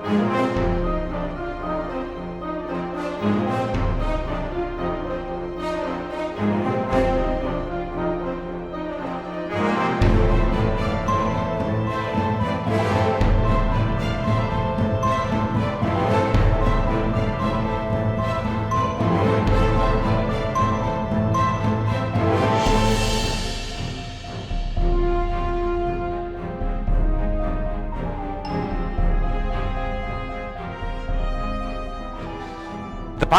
The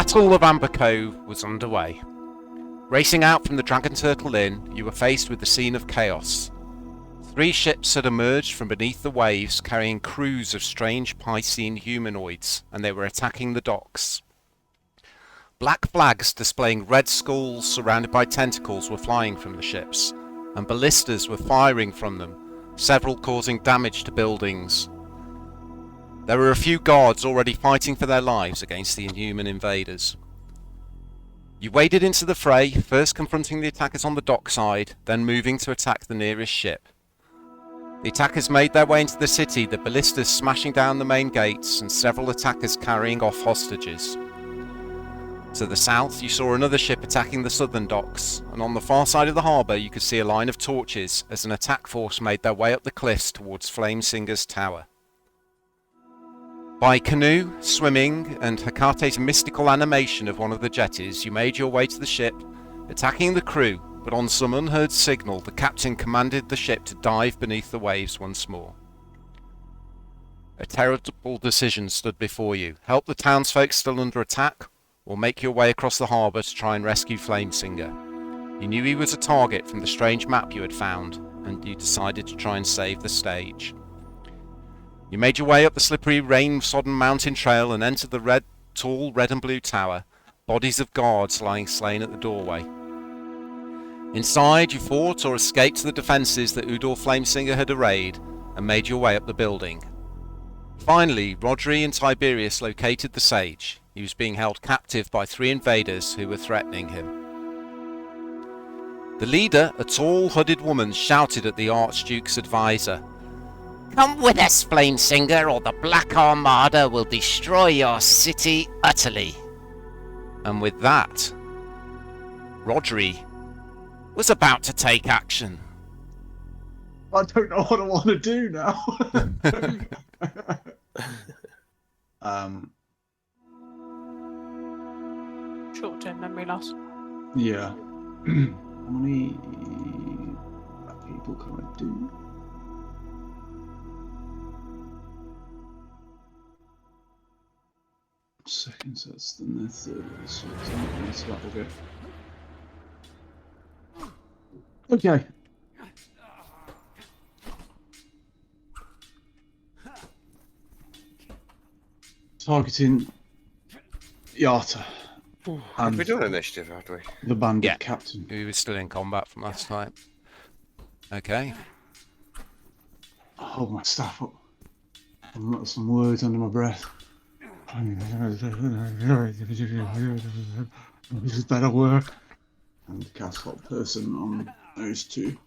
Battle of Ambercove was underway. Racing out from the Dragon Turtle Inn, you were faced with the scene of chaos. 3 ships had emerged from beneath the waves carrying crews of strange Piscean humanoids, and they were attacking the docks. Black flags displaying red skulls surrounded by tentacles were flying from the ships, and ballistas were firing from them, several causing damage to buildings. There were a few guards already fighting for their lives against the inhuman invaders. You waded into the fray, first confronting the attackers on the dockside, then moving to attack the nearest ship. The attackers made their way into the city, the ballistas smashing down the main gates and several attackers carrying off hostages. To the south, you saw another ship attacking the southern docks, and on the far side of the harbour you could see a line of torches as an attack force made their way up the cliffs towards Flamesinger's tower. By canoe, swimming, and Hekate's mystical animation of one of the jetties, you made your way to the ship, attacking the crew, but on some unheard signal, the captain commanded the ship to dive beneath the waves once more. A terrible decision stood before you. Help the townsfolk still under attack, or make your way across the harbour to try and rescue Flamesinger. You knew he was a target from the strange map you had found, and you decided to try and save the stage. You made your way up the slippery, rain-sodden mountain trail and entered the tall red and blue tower, bodies of guards lying slain at the doorway. Inside, you fought or escaped the defences that Udor Flamesinger had arrayed and made your way up the building. Finally, Rodri and Tiberius located the sage. He was being held captive by 3 invaders who were threatening him. The leader, a tall, hooded woman, shouted at the Archduke's advisor, "Come with us, Flamesinger, or the Black Armada will destroy your city utterly." And with that, Rodri was about to take action. I don't know what I want to do now. Short-term memory loss. Yeah. How many people can I do? Seconds, that's the third. So that will go. Okay. Targeting Yata. Have we done initiative, have we? The bandit captain. He was still in combat from last time. Okay. I'll hold my staff up. I'll mutter some words under my breath. This is better work. And cast hot person on those 2.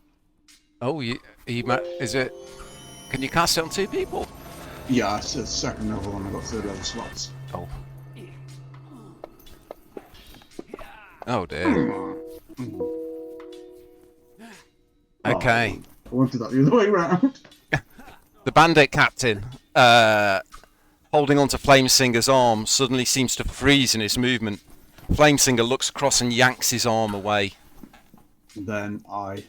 Oh, is it? Can you cast it on 2 people? Yeah, it's the second level one. I got 3rd level slots. Oh. Oh dear. Okay. I wanted that the other way around. The bandit captain, holding onto Flamesinger's arm, suddenly seems to freeze in his movement. Flamesinger looks across and yanks his arm away. Then it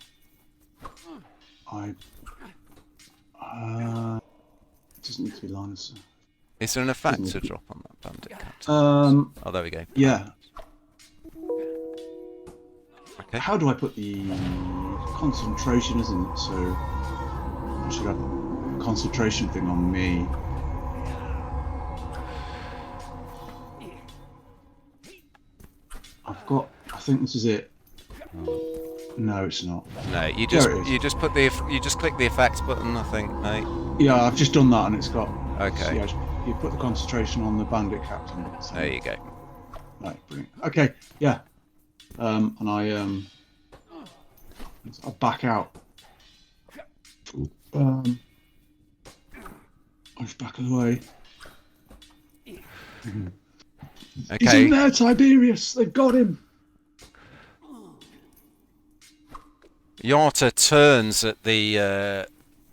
doesn't need to be Linus. Is there an effect to drop on that bandit captain? Oh, there we go. Yeah. Okay. How do I put the concentration, isn't it? So I should have a concentration thing on me. I think this is it. No, it's not. No, you just click the effects button, I think, mate. Yeah, I've just done that and it's got. Okay. So yeah, you put the concentration on the bandit captain. So. There you go. Right, brilliant. Okay, yeah. And I back out. I just back away. He's in Okay. there, Tiberius. They've got him. Yarta turns at the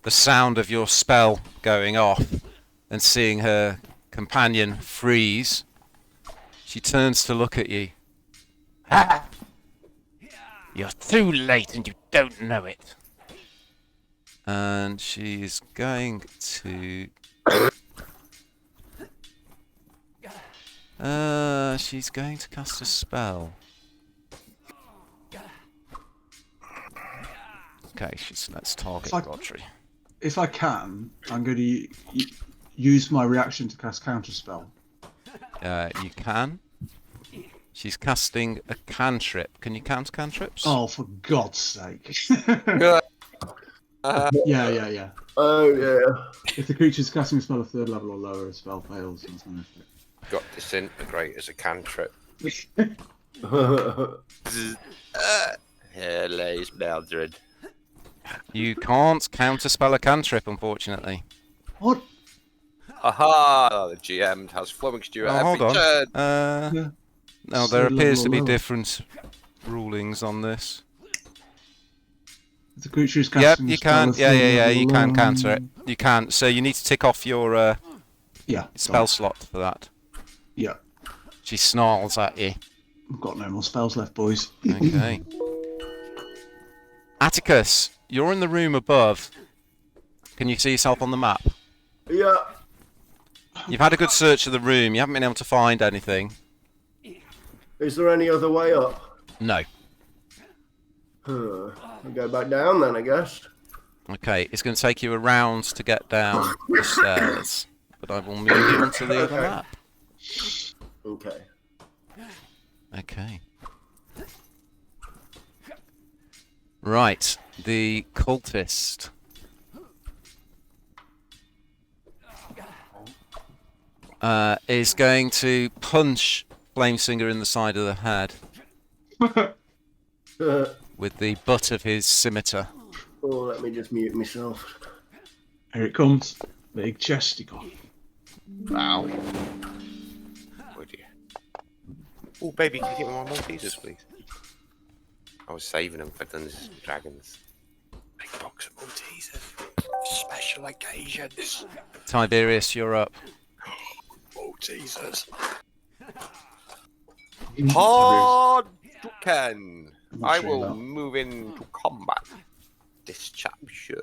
sound of your spell going off and seeing her companion freeze. She turns to look at you. Ha! You're too late and you don't know it. And she's going to... she's going to cast a spell. Okay, let's target Godfrey. If I can, I'm going to use my reaction to cast counterspell. You can. She's casting a cantrip. Can you count cantrips? Oh, for God's sake. Yeah. Yeah. Oh, yeah. If the creature's casting a spell of 3rd level or lower, a spell fails. Got disintegrate as a cantrip. Here lays Mildred. You can't counterspell a cantrip, unfortunately. What? Aha! The GM has flummoxed at hold every on. turn. Yeah. No, there Third appears level to or be lower. different rulings on this. If the creature is Yep, casting you a spell can. of Yeah, 3rd yeah, level you or can lower- counter it. You can. So you need to tick off your Yeah. spell slot for that. Yeah. She snarls at you. I've got no more spells left, boys. Okay. Atticus, you're in the room above. Can you see yourself on the map? Yeah. You've had a good search of the room. You haven't been able to find anything. Is there any other way up? No. I'll go back down then, I guess. Okay, it's going to take you a round to get down the stairs. But I will move you onto the other map. Okay. Okay. Right, the cultist. Is going to punch Flamesinger in the side of the head with the butt of his scimitar. Oh, let me just mute myself. Here it comes. Big chest he got. Wow. Would you? Oh, baby, can you give me one more Maltesers, please? I was saving them for Dungeons and Dragons. Big box of Maltesers. Special occasions. Tiberius, you're up. Maltesers. Hard Ken. I will move into combat. This chap, sure.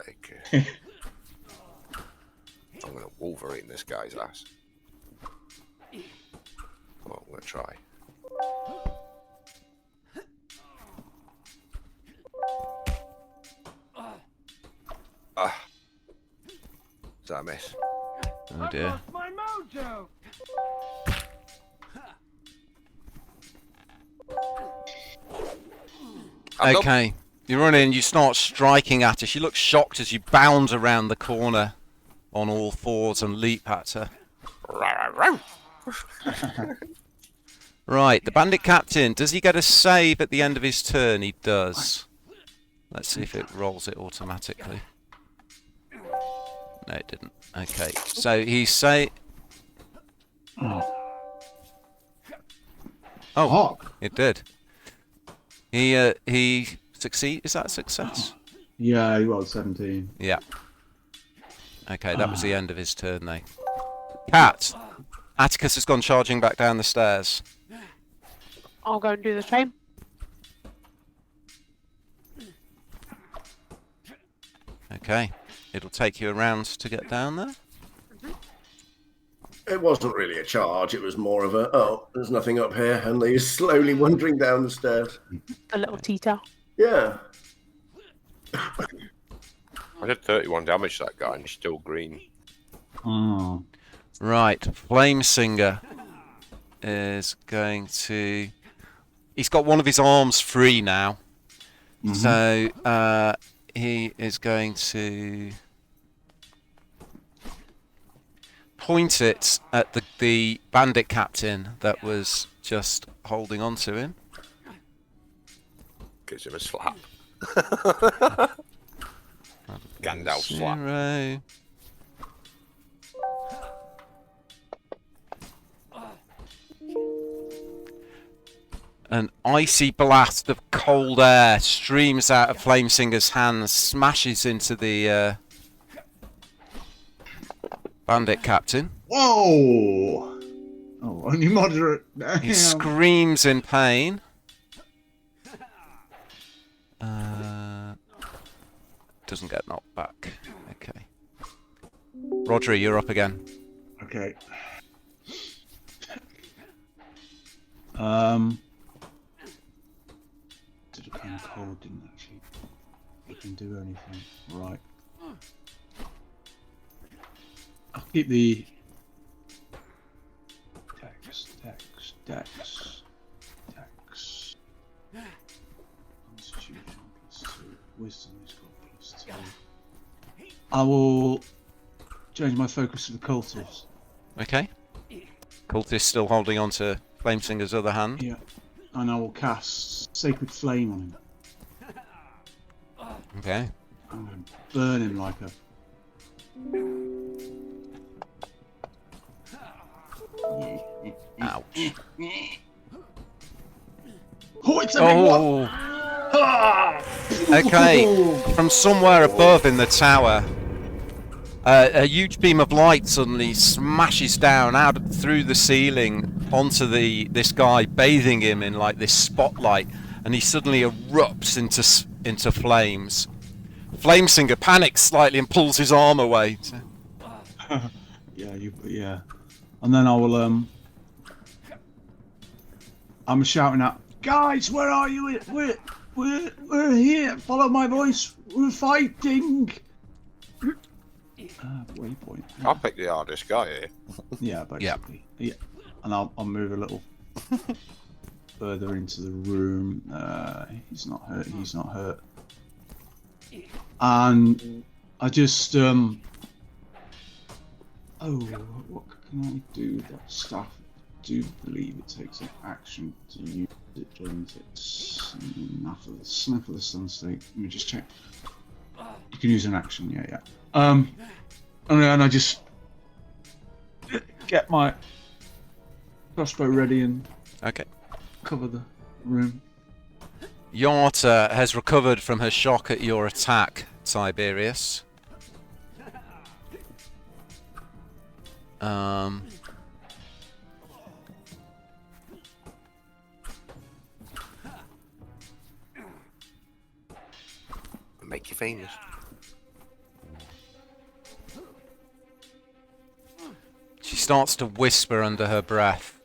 Okay. I'm gonna Wolverine this guy's ass. Well, I'm gonna try. Is that a miss? Oh dear. My mojo! I'm done. Okay, you run in, you start striking at her. She looks shocked as you bound around the corner on all fours and leap at her. Right, the bandit captain, does he get a save at the end of his turn? He does. Let's see if it rolls it automatically. No, it didn't. Okay, so he say... Oh, Hawk. it did. He succeed. Is that a success? Yeah, he rolled 17. Yeah. Okay, that was the end of his turn, though. Cat! Atticus has gone charging back down the stairs. I'll go and do the same. Okay. It'll take you a round to get down there. It wasn't really a charge, it was more of a, oh, there's nothing up here, and he's slowly wandering down the stairs. A little teeter. Yeah. I did 31 damage to that guy and he's still green. Oh. Right, Flamesinger is going to... He's got one of his arms free now. So, he is going to... point it at the bandit captain that was just holding on to him. Gives him a slap. Gandalf slap. 0. An icy blast of cold air streams out of Flamesinger's hands, smashes into the bandit captain. Whoa! Oh, only moderate. He screams in pain. Doesn't get knocked back. Okay. Rodri, you're up again. Okay. Did a kind of cold, didn't actually. It can do anything. Right. I'll keep the Dex. Constitution +2. Wisdom is got +2. I will change my focus to the cultists. Okay. Cultist still holding on to Flamesinger's other hand. Yeah. And I will cast Sacred Flame on him. Okay. I'm going to burn him like a... Ouch. Oh, it's a big one! Okay. From somewhere above in the tower, a huge beam of light suddenly smashes down out through the ceiling onto this guy, bathing him in like this spotlight, and he suddenly erupts into flames. Flamesinger panics slightly and pulls his arm away. Yeah. And then I will I'm shouting out, guys, where are you? We're here. Follow my voice. We're fighting. Waypoint. I'll pick the hardest guy here. Yeah, basically. Yeah. And I'll move a little further into the room. He's not hurt. And I just oh, what can I do? That staff. I do believe it takes an action to use it, doesn't it? Snap of the Sunstreak. Let me just check. You can use an action, yeah. And I just get my crossbow ready and cover the room. Yarta has recovered from her shock at your attack, Tiberius. Make you famous. She starts to whisper under her breath.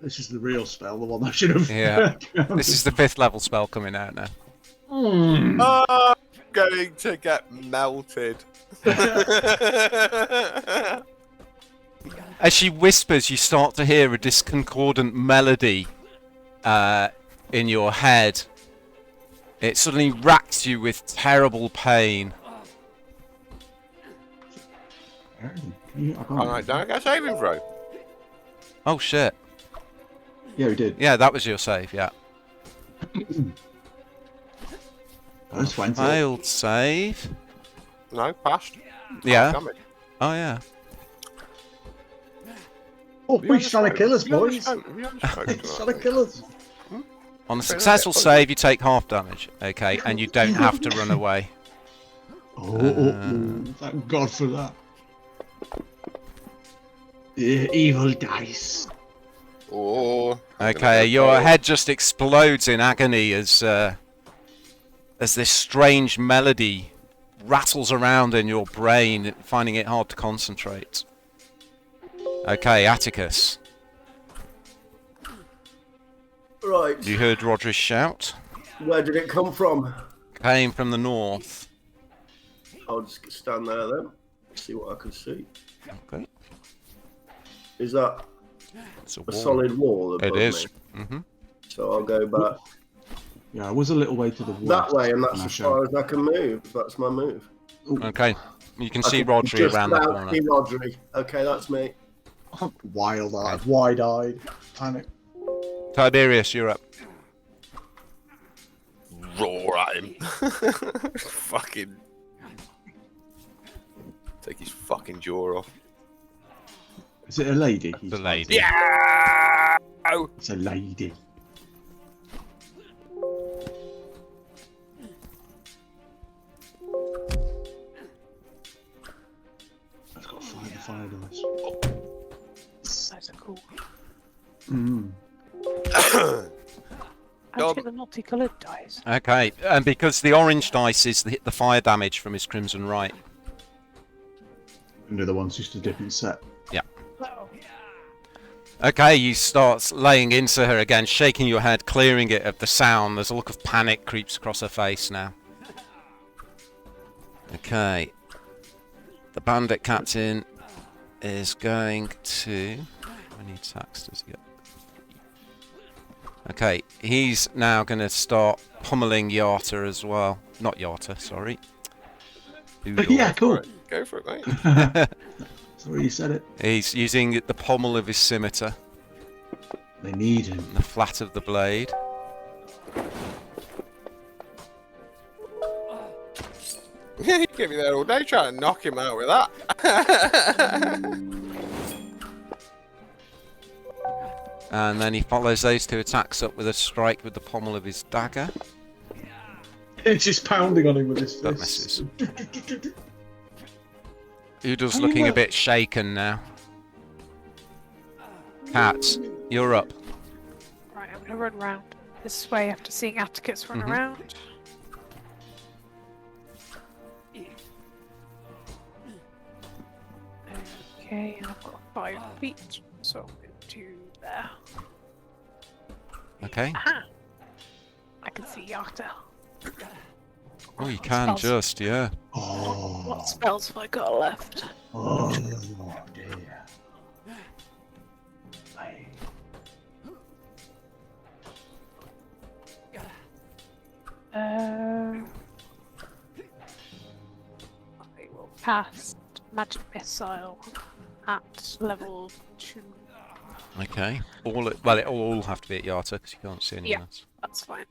This is the real spell, the one I should have. Yeah. This is the 5th level spell coming out now. I'm going to get melted. As she whispers, you start to hear a discordant melody in your head. It suddenly racks you with terrible pain. Alright, don't get a saving throw. Oh shit. Yeah, we did. Yeah, that was your save, yeah. That's fine. Failed save. No, passed. Yeah. Damage. Oh yeah. Oh, he's trying to kill us, boys. He's Trying to kill us. On a successful save, you take half damage. Okay, and you don't have to run away. Thank God for that. Evil dice. Oh. Okay, your head just explodes in agony as this strange melody rattles around in your brain, finding it hard to concentrate. Okay, Atticus. Right. You heard Rodri's shout? Where did it come from? Came from the north. I'll just stand there then. See what I can see. Okay. Is that It's a solid wall above It is. me? Mm-hmm. So I'll go back Yeah, I was a little way to the west. that way, and that's when I as showed. far as I can move. That's my move. Okay. You can I see can Rodri just around the about corner. see Rodri. Okay, that's me. Wild-eyed, wide-eyed, panic. Tiberius, you're up. Roar at him. Fucking. Take his fucking jaw off. Is it a lady? The lady. Yeah! Oh! It's a lady. fire dice. Those are cool. Mm. I get the multicoloured dice. Okay, and because the orange dice is the fire damage from his Crimson Right. And the other one's just a different set. Yeah. Oh. Okay, you start laying into her again, shaking your head, clearing it of the sound. There's a look of panic creeps across her face now. Okay. The bandit captain is going to... How many attacks does he get? Okay, he's now going to start pummeling Yarta as well. Not Yarta, sorry. Udor. Yeah, cool. Go for it, mate. Sorry you said it. He's using the pommel of his scimitar, They need him. the flat of the blade. You get me there all day trying to knock him out with that. And then he follows those two attacks up with a strike with the pommel of his dagger. It's just pounding on him with his That fists. misses. Udor's looking a bit shaken now. Cat, you're up. Right, I'm gonna run round this way after seeing Atticus run Mhm. around. Okay, and I've got 5 feet, so I'm going to there. Okay. Aha! I can see Yarta. Oh, you can Spells. just, yeah. Oh, What spells have I got left? oh dear. Hey. I will cast Magic Missile at level 2. Okay. Well, it'll all have to be at Yarta because you can't see anyone Yeah. else. That's fine.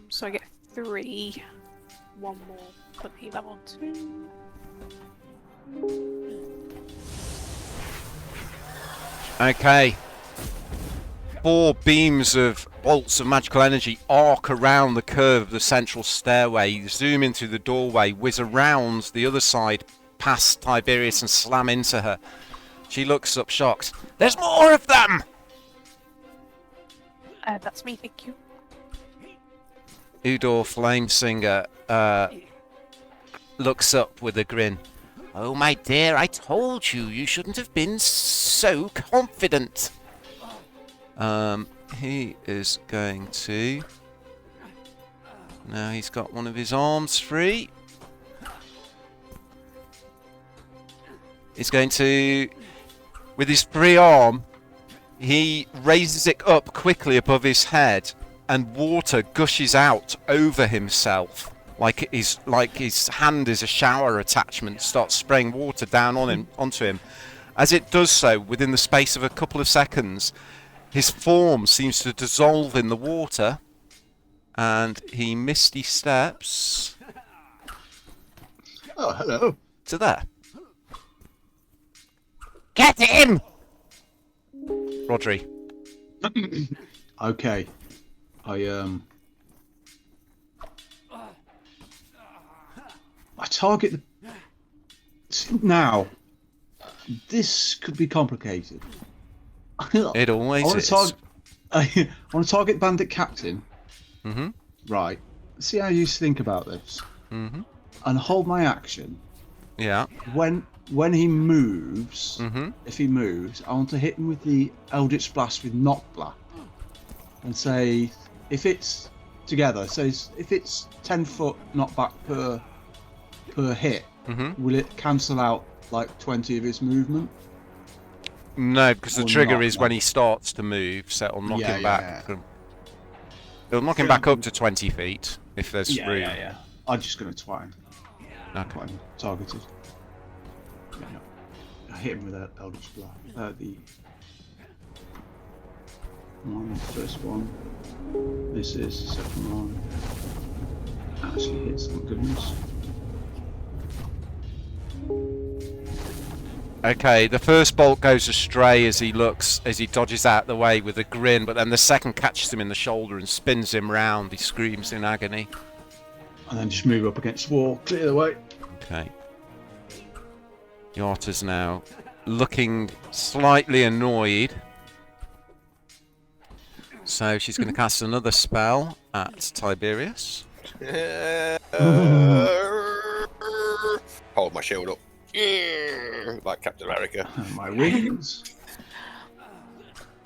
So I get 3. 1 more for the level 2. Okay. 4 beams of bolts of magical energy arc around the curve of the central stairway, zoom in through the doorway, whiz around the other side past Tiberius and slam into her. She looks up shocked. There's more of them! That's me, thank you. Udor Flamesinger looks up with a grin. Oh, my dear, I told you, you shouldn't have been so confident. He is going to... Now he's got one of his arms free. He's going to... With his free arm, he raises it up quickly above his head, and water gushes out over himself, like his hand is a shower attachment. Starts spraying water down on him, onto him. As it does so, within the space of a couple of seconds, his form seems to dissolve in the water, and he misty steps Oh, hello. to there. Get him, Rodri. Okay. I target the... Now, this could be complicated. It always I want is. to I want to target Bandit Captain. Mm-hmm. Right. See how you think about this. Mm-hmm. And hold my action. Yeah. When he moves, Mm-hmm. if he moves, I want to hit him with the Eldritch Blast with Knockblast. And say, if it's together, so if it's 10 foot knockback per hit, Mm-hmm. will it cancel out like 20 of his movement? No, because the Or trigger not, is when he starts to move, so it'll knock Yeah, him back. yeah. From... It'll knock him back up to 20 feet if there's room. Yeah. I'm just going to twang. Okay. Twang targeted. Yeah. I hit him with that Eldritch Blast. The one, first one. This is the second one. Actually hits, thank goodness. Okay, the first bolt goes astray as he dodges out the way with a grin, but then the second catches him in the shoulder and spins him round. He screams in agony. And then just move up against the wall, clear the way. Okay. Yarta's now looking slightly annoyed. So she's going to cast another spell at Tiberius. Hold my shield up. Like Captain America. My wings.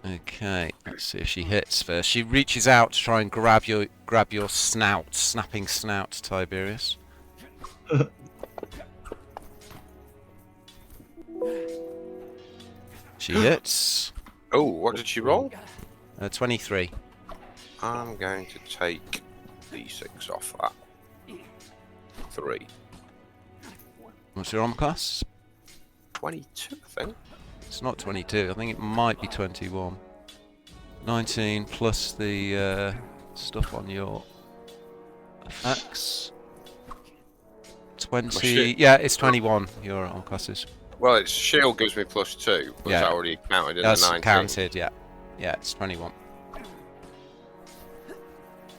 Okay, let's see if she hits first. She reaches out to try and grab your snout, snapping snout, Tiberius. She hits. Oh, what did she roll? 23. I'm going to take D6 off that. 3. What's your armor class? 22, I think. It's not 22. I think it might be 21. 19 plus the stuff on your effects. 20. Yeah, it's 21. Your armor class is. Well, its shield gives me +2, but Yeah. it's already counted in That's the 19. counted. Yeah, yeah, it's 21.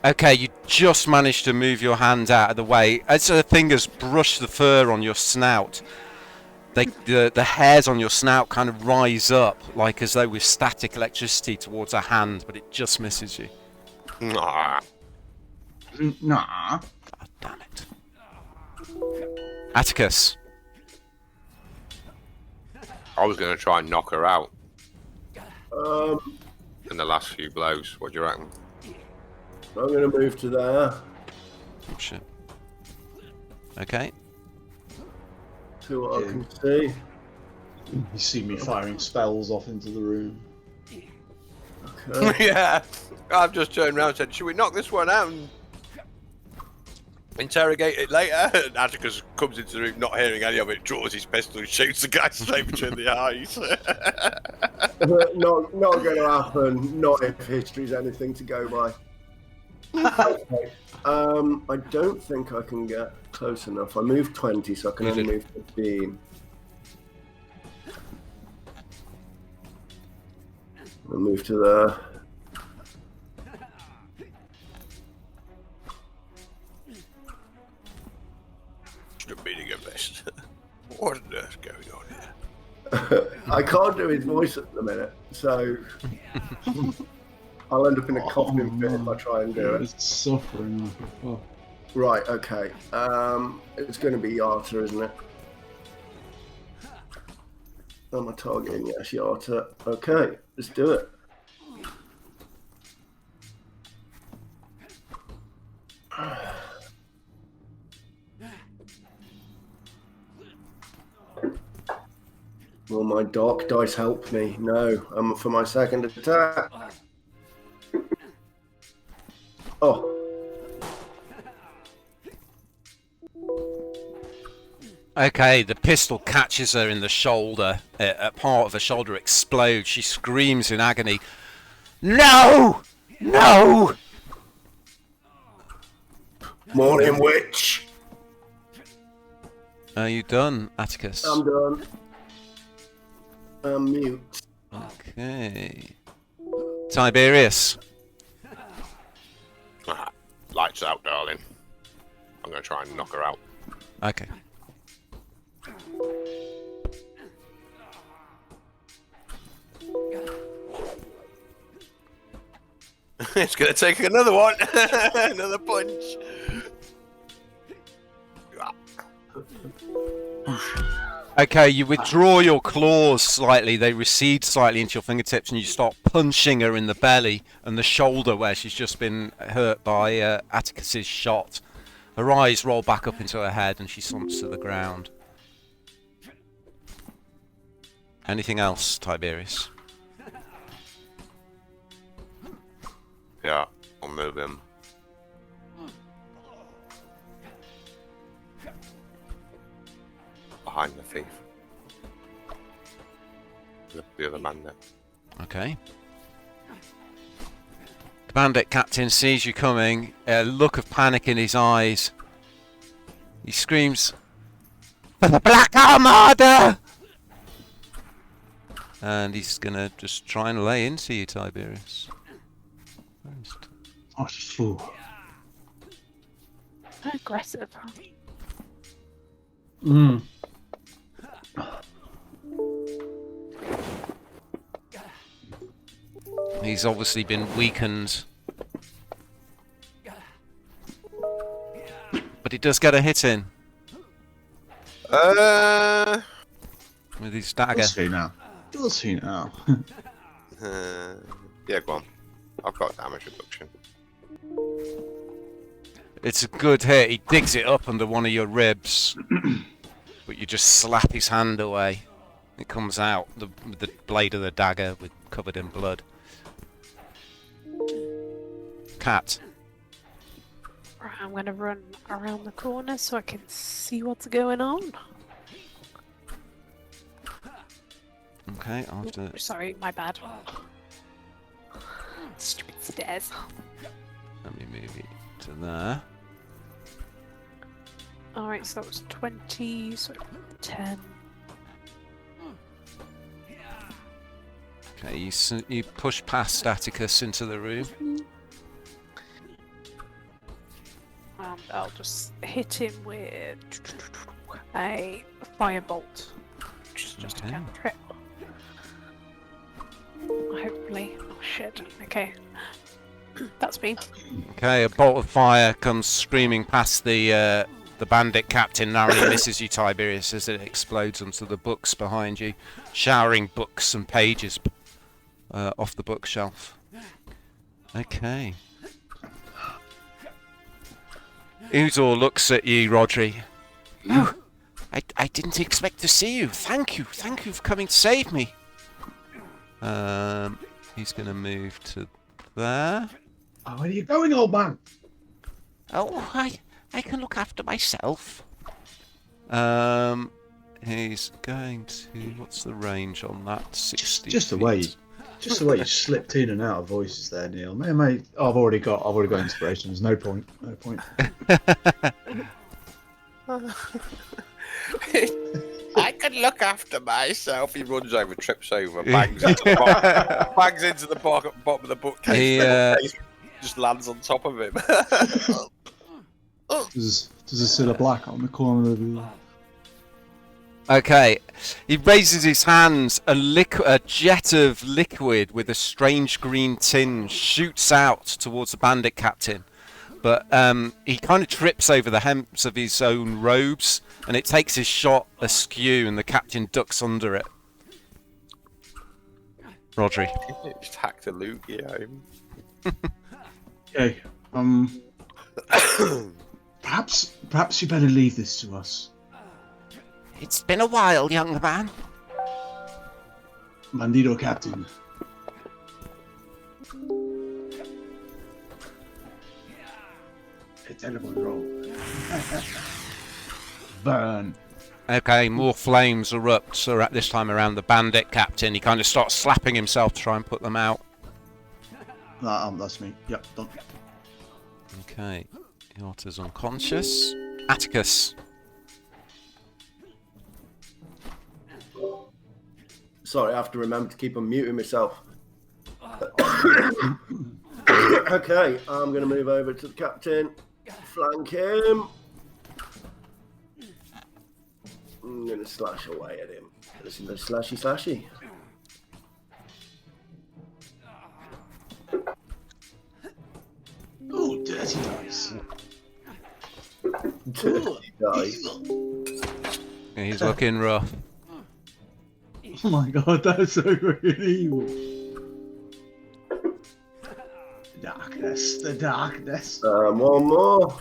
Okay, you just managed to move your hand out of the way. As her fingers brush the fur on your snout, the hairs on your snout kind of rise up, like as though with static electricity towards her hand, but it just misses you. Nah. Nah. God damn it. Atticus. I was going to try and knock her out Um, in the last few blows. What do you reckon? I'm going to move to there. Oh, shit. Okay. See what I can see. You see me firing spells off into the room. Okay. Yeah. I've just turned around and said, should we knock this one out and interrogate it later? And Atticus comes into the room, not hearing any of it, draws his pistol and shoots the guy straight between the eyes. not going to happen. Not if history's anything to go by. Okay. I don't think I can get close enough. I moved 20, so I can only move 15. I'll move to there. Should be to get this. What on earth's going on here? I can't do his voice at the minute, so I'll end up in a coughing fit if I try and do it. It's suffering like a fuck. Right, okay. It's going to be Yarta, isn't it? Am I targeting? Yes, Yarta. Okay, let's do it. Will my dark dice help me? No, for my second attack. Oh. Okay, the pistol catches her in the shoulder. A part of her shoulder explodes. She screams in agony. No! No! Morning, witch. Are you done, Atticus? I'm done. I'm mute. Okay. Tiberius. Lights out, darling. I'm going to try and knock her out. Okay. It's going to take another one. Another punch. Okay, you withdraw your claws slightly, they recede slightly into your fingertips, and you start punching her in the belly and the shoulder where she's just been hurt by Atticus's shot. Her eyes roll back up into her head and she slumps to the ground. Anything else, Tiberius? Yeah, I'll move him. Behind the thief. The other bandit. Okay. The bandit captain sees you coming, a look of panic in his eyes. He screams, "For the Black Armada!" And he's gonna just try and lay into you, Tiberius. Oh, fool. Aggressive. Mm. He's obviously been weakened. But he does get a hit in with his dagger. You'll see now. You'll see now. Yeah, go on. I've got damage reduction. It's a good hit. He digs it up under one of your ribs, but you just slap his hand away. It comes out, the blade of the dagger covered in blood. Cat. Right, I'm gonna run around the corner so I can see what's going on. Okay, I'll have to... Sorry, my bad. Stupid stairs. Let me move it to there. Alright, so that was 20, so 10. Okay, you push past Atticus into the room. And I'll just hit him with a firebolt, which is just Okay. a cantrip. Hopefully. Oh shit. Okay. That's me. Okay, a bolt of fire comes screaming past the bandit captain, narrowly misses you, Tiberius, as it explodes onto the books behind you, showering books and pages off the bookshelf. Okay. Udor looks at you, Rodri. Oh, I didn't expect to see you. Thank you for coming to save me. He's going to move to there. Oh, where are you going, old man? Oh, I can look after myself. He's going to... What's the range on that? 60 Just the feet. way, just the way you slipped in and out of voices there, Neil. Mate, I've already got inspiration. There's no point. No point. I can look after myself. He runs over, trips over, bangs into the bottom of the bookcase. He, The bookcase just lands on top of him. There's a Cilla Black on the corner of the... Okay, he raises his hands. A jet of liquid with a strange green tinge shoots out towards the bandit captain. But he kind of trips over the hems of his own robes, and it takes his shot askew, and the captain ducks under it. Rodri. Just hacked a loogie home. Okay. Perhaps you better leave this to us. It's been a while, young man. Bandito Captain. A terrible roll. Burn. Okay, more flames erupt, so at this time around the bandit captain. He kind of starts slapping himself to try and put them out. That's me. Yep, done. Okay, Iorta's unconscious. Atticus. Sorry, I have to remember to keep unmuting myself. Okay, I'm going to move over to the captain. Flank him. I'm going to slash away at him. Listen to slashy. Oh, dirty dice. Dirty dice. Yeah, he's looking rough. Oh my god, that's so really evil. The darkness. One more.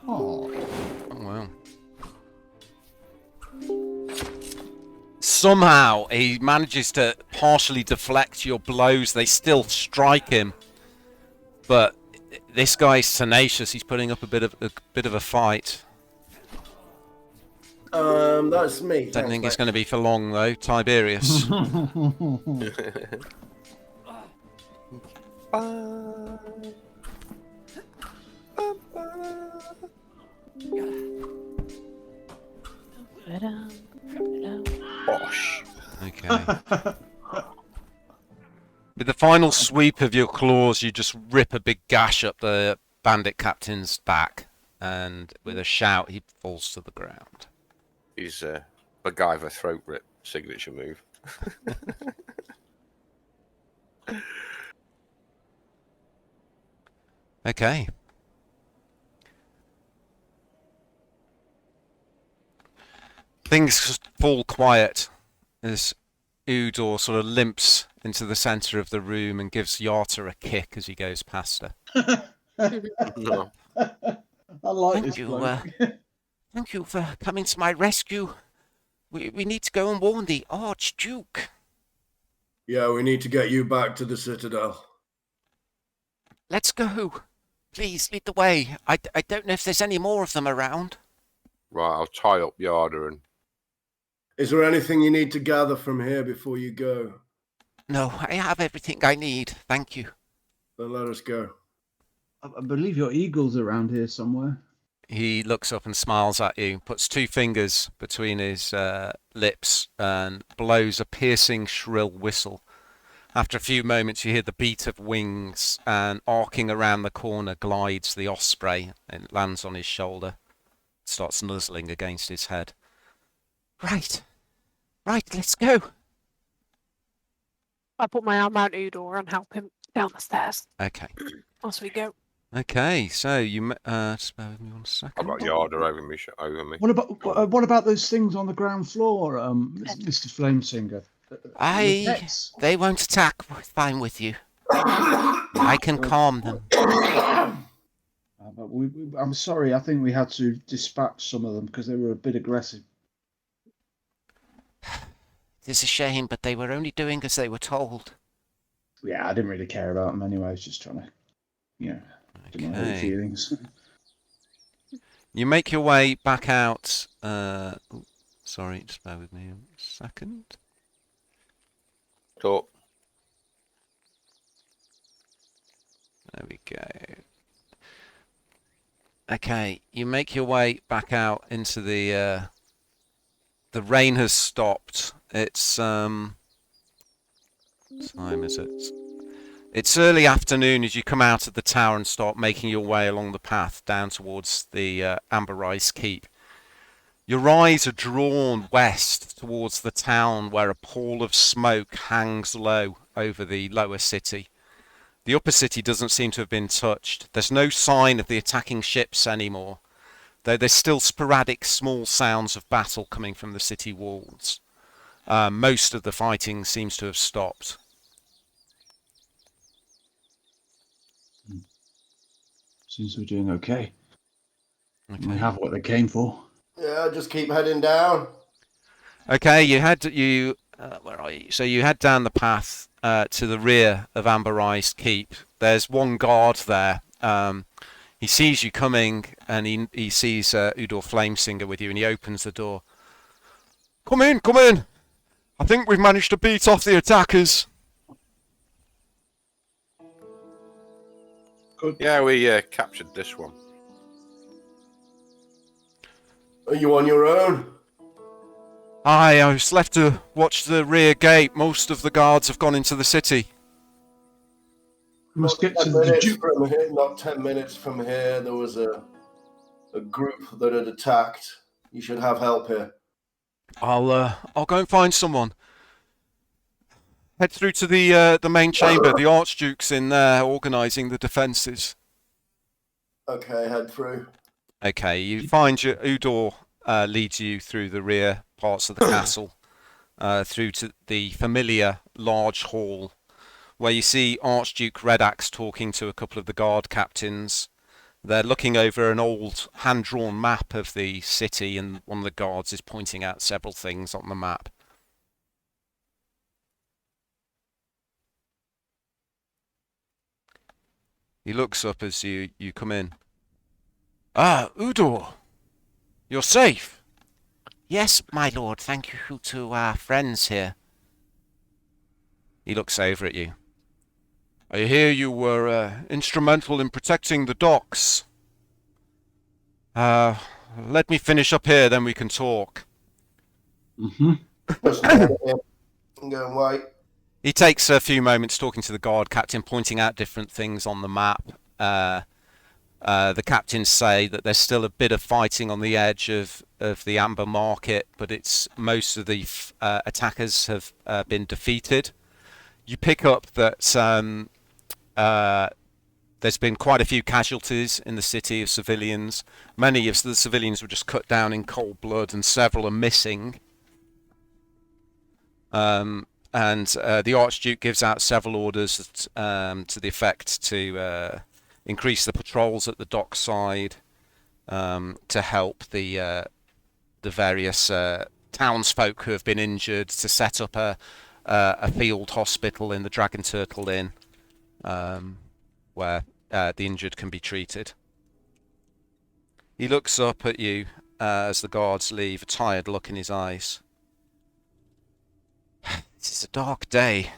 Oh. Oh, wow. Somehow he manages to partially deflect your blows. They still strike him, but this guy's tenacious. He's putting up a bit of a fight. That's me. Don't think it's going to be for long though. Tiberius. Bosh. Okay. With the final sweep of your claws, you just rip a big gash up the bandit captain's back, and with a shout, he falls to the ground. He's MacGyver throat rip signature move. Okay. Things fall quiet as Udor sort of limps into the centre of the room and gives Yarta a kick as he goes past her. No. I like Thank this you, bloke. Thank you for coming to my rescue. We need to go and warn the Archduke. Yeah, we need to get you back to the Citadel. Let's go. Please lead the way. I don't know if there's any more of them around. Right, I'll tie up Yarda and... Is there anything you need to gather from here before you go? No, I have everything I need. Thank you. Then let us go. I believe your eagle's around here somewhere. He looks up and smiles at you, puts 2 fingers between his lips and blows a piercing, shrill whistle. After a few moments, you hear the beat of wings, and arcing around the corner glides the osprey and lands on his shoulder. Starts nuzzling against his head. Right, let's go. I put my arm around Udor and help him down the stairs Okay. as we go. Okay, so you just bear with me 1 second. I've got Yarda over me. What about those things on the ground floor, Mr. Flamesinger? The pets? They won't attack. We're fine with you. I can calm them. But I'm sorry. I think we had to dispatch some of them because they were a bit aggressive. It's a shame, but they were only doing as they were told. Yeah, I didn't really care about them anyway. I was just trying to, get my own feelings. You make your way back out. Sorry, just bear with me a second. Talk. There we go. Okay, you make your way back out into the rain has stopped. It's what time is it? It's early afternoon as you come out of the tower and start making your way along the path down towards the Ambercove Keep. Your eyes are drawn west towards the town where a pall of smoke hangs low over the lower city. The upper city doesn't seem to have been touched. There's no sign of the attacking ships anymore, though there's still sporadic small sounds of battle coming from the city walls. Most of the fighting seems to have stopped. Seems we're doing okay. They have what they came for. Yeah, just keep heading down. Okay, where are you? So you head down the path to the rear of Ambercove Keep. There's one guard there. He sees you coming, and he sees Udor Flamesinger with you, and he opens the door. Come in, come in. I think we've managed to beat off the attackers. Good. Yeah, we captured this one. Are you on your own? Aye, I was left to watch the rear gate. Most of the guards have gone into the city. We must get to 10 the minutes Duke. from here, not 10 minutes from here, there was a group that had attacked. You should have help here. I'll go and find someone. Head through to the main chamber. The Archduke's in there organising the defences. Okay, head through. Okay, you find Udor leads you through the rear parts of the castle, through to the familiar large hall, where you see Archduke Redax talking to a couple of the guard captains. They're looking over an old hand-drawn map of the city, and one of the guards is pointing out several things on the map. He looks up as you come in. Ah, Udor! You're safe! Yes, my lord, thank you to our friends here. He looks over at you. I hear you were instrumental in protecting the docks. Let me finish up here, then we can talk. Mm-hmm. Just go and wait. He takes a few moments talking to the guard captain, pointing out different things on the map. The captains say that there's still a bit of fighting on the edge of the Amber Market, but it's most of the attackers have been defeated. You pick up that there's been quite a few casualties in the city of civilians. Many of the civilians were just cut down in cold blood, and several are missing. And the Archduke gives out several orders to the effect to increase the patrols at the dockside, to help the various townsfolk who have been injured, to set up a field hospital in the Dragon Turtle Inn, where the injured can be treated. He looks up at you as the guards leave, a tired look in his eyes. This is a dark day.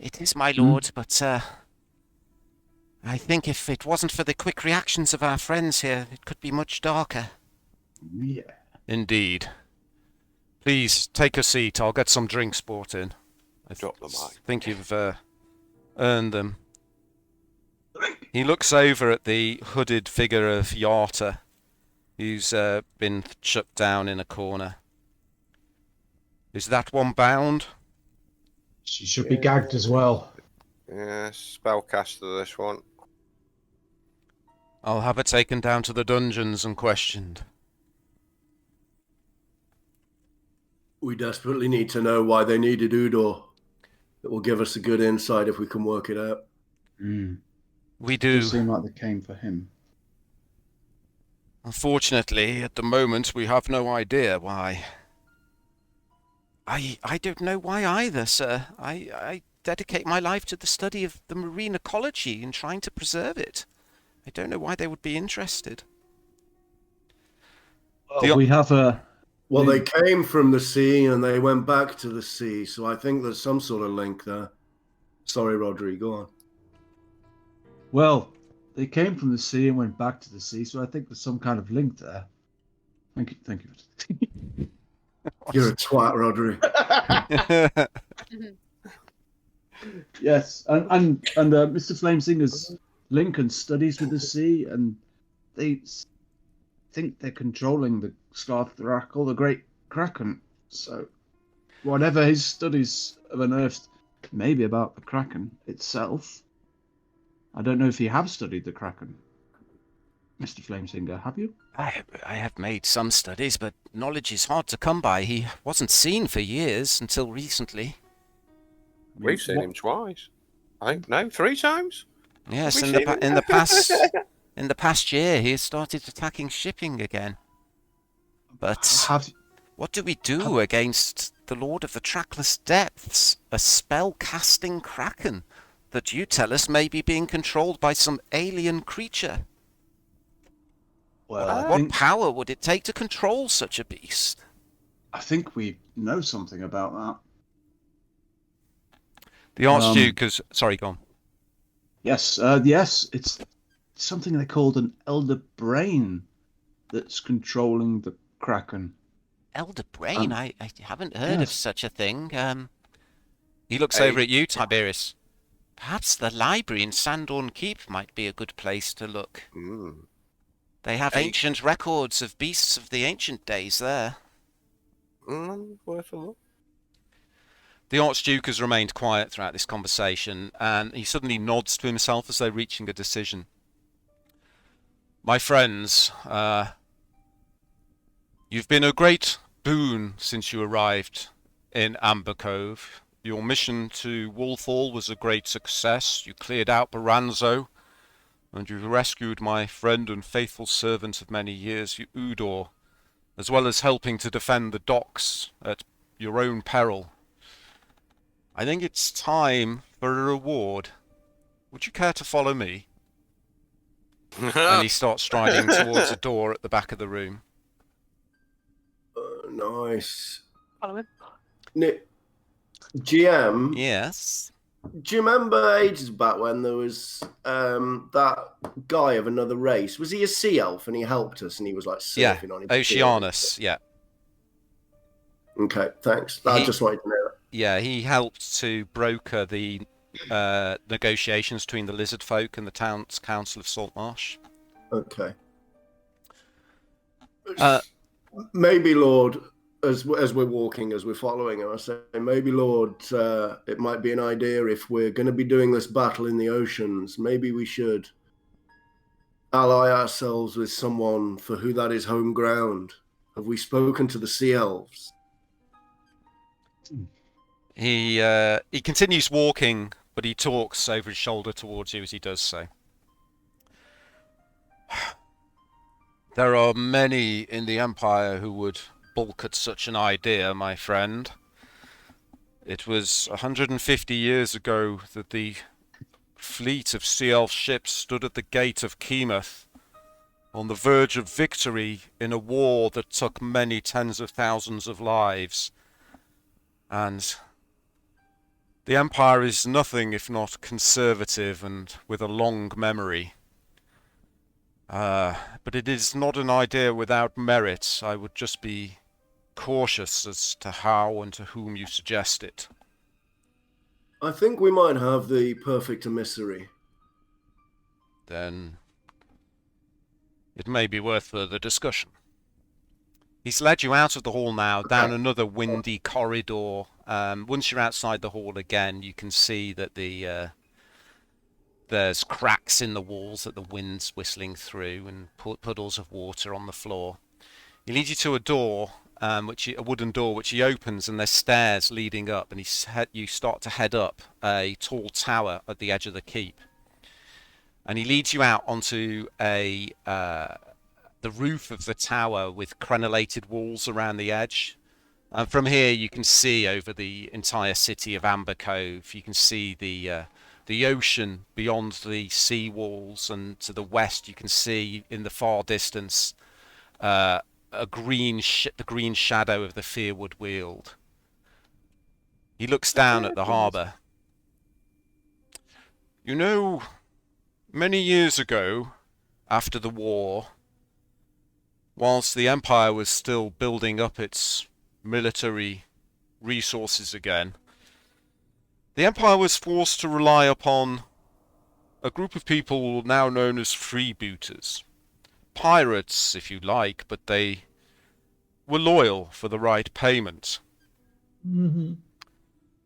It is, my lord, but I think if it wasn't for the quick reactions of our friends here, it could be much darker. Yeah. Indeed. Please take a seat. I'll get some drinks brought in. I Drop the mic. think you've earned them. He looks over at the hooded figure of Yarta, who's been shut down in a corner. Is that one bound? She should be gagged as well. Yeah, spellcaster this one. I'll have her taken down to the dungeons and questioned. We desperately need to know why they needed Udor. It will give us a good insight if we can work it out. We do. It seemed like they came for him. Unfortunately, at the moment, we have no idea why. I don't know why either, sir. I dedicate my life to the study of the marine ecology and trying to preserve it. I don't know why they would be interested. Well, we have a... Well, they came from the sea and they went back to the sea, so I think there's some sort of link there. Sorry, Rodri, go on. Well, they came from the sea and went back to the sea, so I think there's some kind of link there. Thank you. You're a twat, Rodri. Yes, and Mr. Flamesinger's Lincoln studies with the sea, and they think they're controlling the Slarthrak or the Great Kraken. So, whatever his studies have unearthed, maybe about the Kraken itself. I don't know if you have studied the Kraken, Mr. Flamesinger. Have you? I have made some studies, but knowledge is hard to come by. He wasn't seen for years until recently. We've seen him twice. I think, no, 3 times? Yes, We've in seen him. the past year, he has started attacking shipping again. But what do we do against the Lord of the Trackless Depths, a spell-casting kraken that you tell us may be being controlled by some alien creature? Well, What power would it take to control such a beast? I think we know something about that. The Archduke has... Sorry, go on. Yes, it's something they called an elder brain that's controlling the Kraken. Elder Brain? I haven't heard of yes. such a thing. He looks over at you, Tiberius. Perhaps the library in Sandorn Keep might be a good place to look. They have ancient records of beasts of the ancient days there. Worth a look. The Archduke has remained quiet throughout this conversation, and he suddenly nods to himself as though reaching a decision. My friends, you've been a great boon since you arrived in Ambercove. Your mission to Wolfall was a great success. You cleared out Baranzo, and you rescued my friend and faithful servant of many years, Udor, as well as helping to defend the docks at your own peril. I think it's time for a reward. Would you care to follow me? And he starts striding towards a door at the back of the room. Nice. Follow him. Nick, GM, Yes. do you remember ages back when there was that guy of another race? Was he a sea elf and he helped us and he was like surfing on his Oceanus, yeah. Okay, thanks. I just wanted to know that. Yeah, he helped to broker the negotiations between the lizard folk and the town's council of Saltmarsh. Okay. Uh, Maybe, Lord, as we're walking, as we're following him, I say, maybe, Lord, it might be an idea if we're going to be doing this battle in the oceans. Maybe we should ally ourselves with someone for who that is home ground. Have we spoken to the sea elves? He continues walking, but he talks over his shoulder towards you as he does so. There are many in the Empire who would balk at such an idea, my friend. It was 150 years ago that the fleet of sea elf ships stood at the gate of Kemoth, on the verge of victory in a war that took many tens of thousands of lives. And the Empire is nothing if not conservative and with a long memory. But it is not an idea without merit. I would just be cautious as to how and to whom you suggest it. I think we might have the perfect emissary. Then it may be worth further discussion. He's led you out of the hall now, down another windy corridor. Once you're outside the hall again, you can see that there's cracks in the walls that the wind's whistling through, and puddles of water on the floor. He leads you to a door, a wooden door, which he opens, and there's stairs leading up, and you start to head up a tall tower at the edge of the keep. And he leads you out onto the roof of the tower with crenellated walls around the edge. And from here you can see over the entire city of Ambercove. You can see the ocean beyond the sea walls, and to the west you can see in the far distance the green shadow of the Fearwood Weald. He looks down at the harbour. You know, many years ago, after the war, whilst the Empire was still building up its military resources again, the Empire was forced to rely upon a group of people now known as freebooters. Pirates, if you like, but they were loyal for the right payment. Mm-hmm.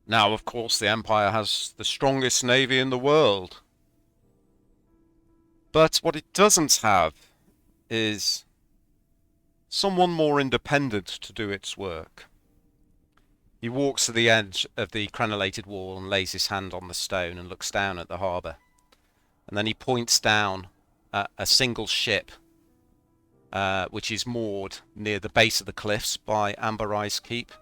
Now, of course, the Empire has the strongest navy in the world. But what it doesn't have is someone more independent to do its work. He walks to the edge of the crenellated wall and lays his hand on the stone and looks down at the harbour. And then he points down at a single ship, which is moored near the base of the cliffs by Ambercove Keep.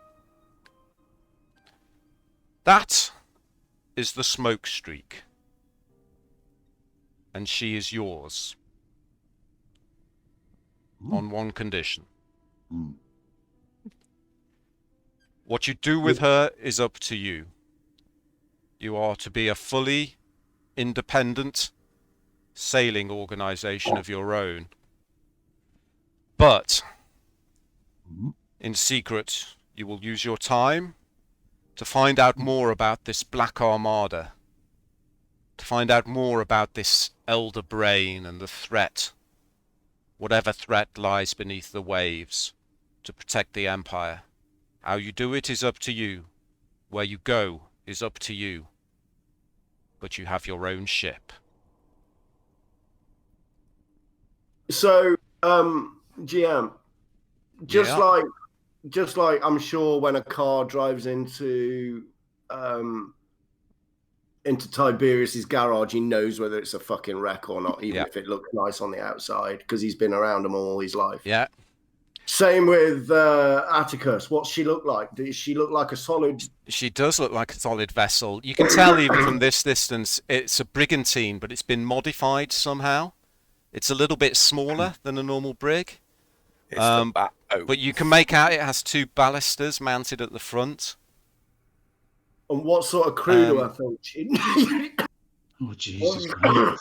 That is the Smokestreak. And she is yours. On one condition. What you do with her is up to you. You are to be a fully independent sailing organisation of your own. But, in secret, you will use your time to find out more about this Black Armada. To find out more about this elder brain and the threat, whatever threat lies beneath the waves, to protect the Empire. How you do it is up to you. Where you go is up to you. But you have your own ship. So, GM, just like I'm sure when a car drives into Tiberius's garage, he knows whether it's a fucking wreck or not, even if it looks nice on the outside, because he's been around them all his life. Yeah. Same with Atticus. What's she look like? Does she look like a solid? She does look like a solid vessel. You can tell even from this distance it's a brigantine, but it's been modified somehow. It's a little bit smaller than a normal brig. But you can make out it has two balusters mounted at the front. And what sort of crew do I think? Oh Jesus Christ!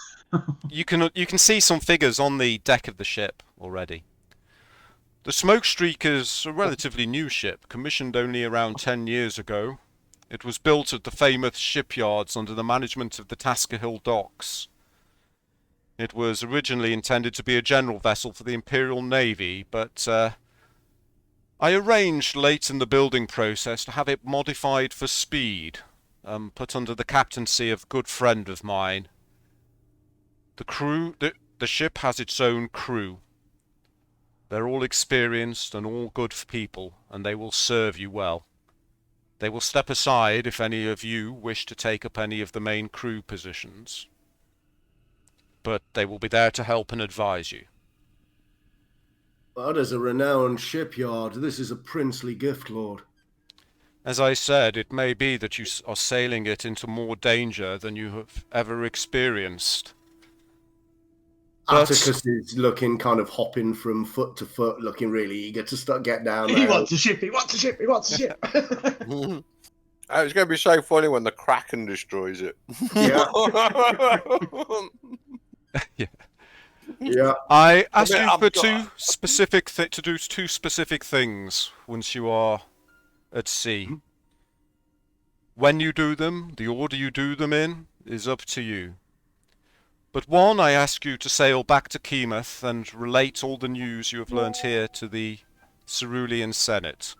You can see some figures on the deck of the ship already. The Smokestreak is a relatively new ship, commissioned only around 10 years ago. It was built at the famous shipyards under the management of the Tasker Hill docks. It was originally intended to be a general vessel for the Imperial Navy, but I arranged late in the building process to have it modified for speed, put under the captaincy of a good friend of mine. The ship has its own crew. They're all experienced and all good people, and they will serve you well. They will step aside if any of you wish to take up any of the main crew positions, but they will be there to help and advise you. That is a renowned shipyard. This is a princely gift, Lord. As I said, it may be that you are sailing it into more danger than you have ever experienced. But Atticus is looking kind of hopping from foot to foot, looking really eager to get down there. He wants a ship, he wants a ship, he wants a ship. Oh, it's going to be so funny when the Kraken destroys it. Yeah. yeah. Yeah. I asked mean, you I've for got- to do two specific things once you are at sea. When you do them, the order you do them in is up to you. But one, I ask you to sail back to Keymouth and relate all the news you have learnt here to the Cerulean Senate.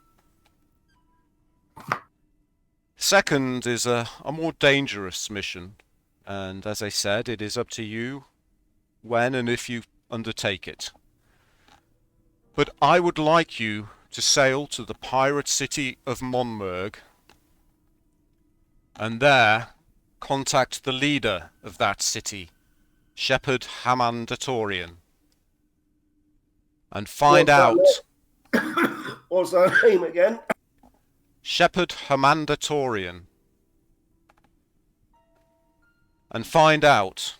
Second is a more dangerous mission, and as I said, it is up to you when and if you undertake it. But I would like you to sail to the pirate city of Monmerg, and there contact the leader of that city, Shepherd Hamandatorian, and find out... What's that name again? Shepherd Hamandatorian, and find out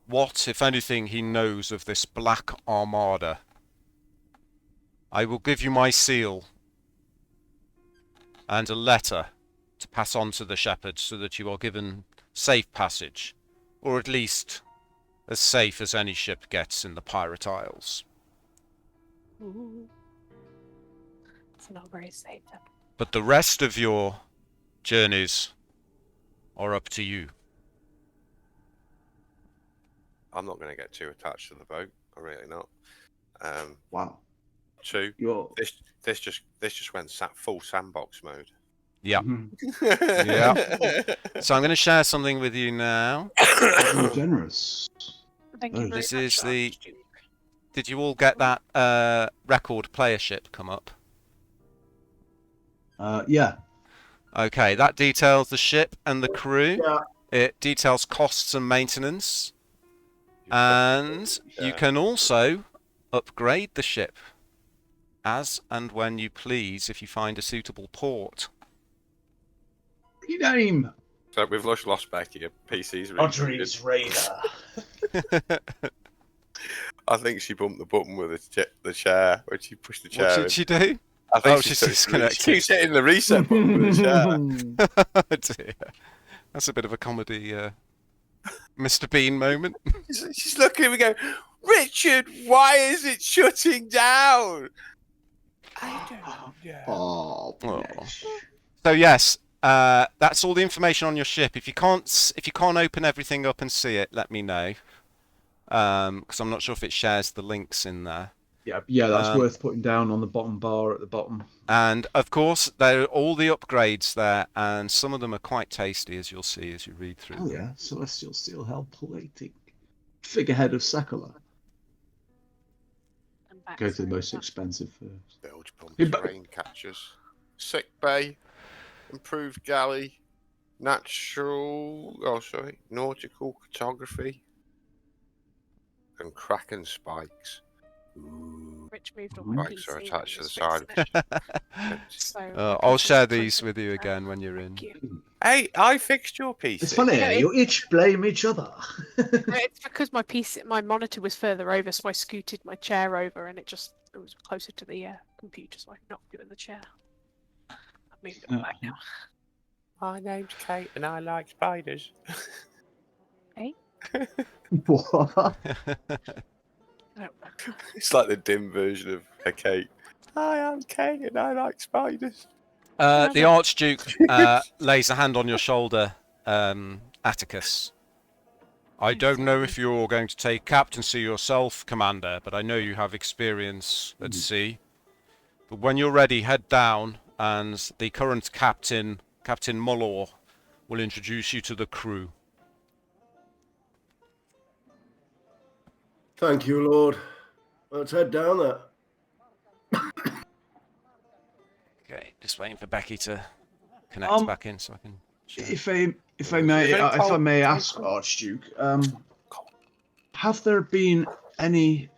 what, if anything, he knows of this Black Armada. I will give you my seal and a letter to pass on to the shepherd so that you are given safe passage, or at least as safe as any ship gets in the Pirate Isles. Ooh. It's not very safe then. But the rest of your journeys are up to you. I'm not going to get too attached to the boat. I'm really not. Wow. Two. You're... This just went full sandbox mode. Yeah. Mhm. Yeah. So I'm going to share something with you now. You're generous. Thank you very This much. is the... Did you all get that record player ship come up? Yeah. Okay, that details the ship and the crew. Yeah. It details costs and maintenance. And you can also upgrade the ship as and when you please if you find a suitable port. Your name? So we've lost Becky. Her PC's Audrey's Raider. I think she bumped the button with the chair when she pushed the chair. What in. did she do? I think Oh, she's She disconnected. keeps hitting the reset button with the chair. Oh dear. That's a bit of a comedy Mr. Bean moment. She's looking at me going, Richard, why is it shutting down? I don't know. Oh, Oh. bless. So yes, that's all the information on your ship. If you can't open everything up and see it, let me know. Because I'm not sure if it shares the links in there. Yeah, that's worth putting down on the bottom bar at the bottom. And of course, there are all the upgrades there, and some of them are quite tasty, as you'll see as you read through. Oh yeah, Celestial Steel Hell Plating. Figurehead of Sakala. And back Go to the through most that. expensive first. Bilge pumps, Yeah, but- rain catchers, sick bay, improved galley, nautical cartography, and Kraken spikes. Ooh. Rich moved on my Spikes are PC attached to when the he was side. fixing it. So I'll I share can these print with you it again out. when you're in. Thank you. Hey, I fixed your PC. It's funny, Yeah, you each blame each other. It's because my monitor was further over, so I scooted my chair over, and it was closer to the computer, so I knocked it in the chair. I moved it back now. My name's Kate, and I like spiders. What? Oh, It's like the dim version of a Kate. Hi, I'm Kate, and I like spiders. The Archduke lays a hand on your shoulder, Atticus. I don't know if you're going to take captaincy yourself, Commander, but I know you have experience at sea. But when you're ready, head down, and the current captain, Captain Mullor, will introduce you to the crew. Thank you, Lord. Let's head down there. Okay, just waiting for Becky to connect back in so I can. Share. If I may ask, Archduke, have there been any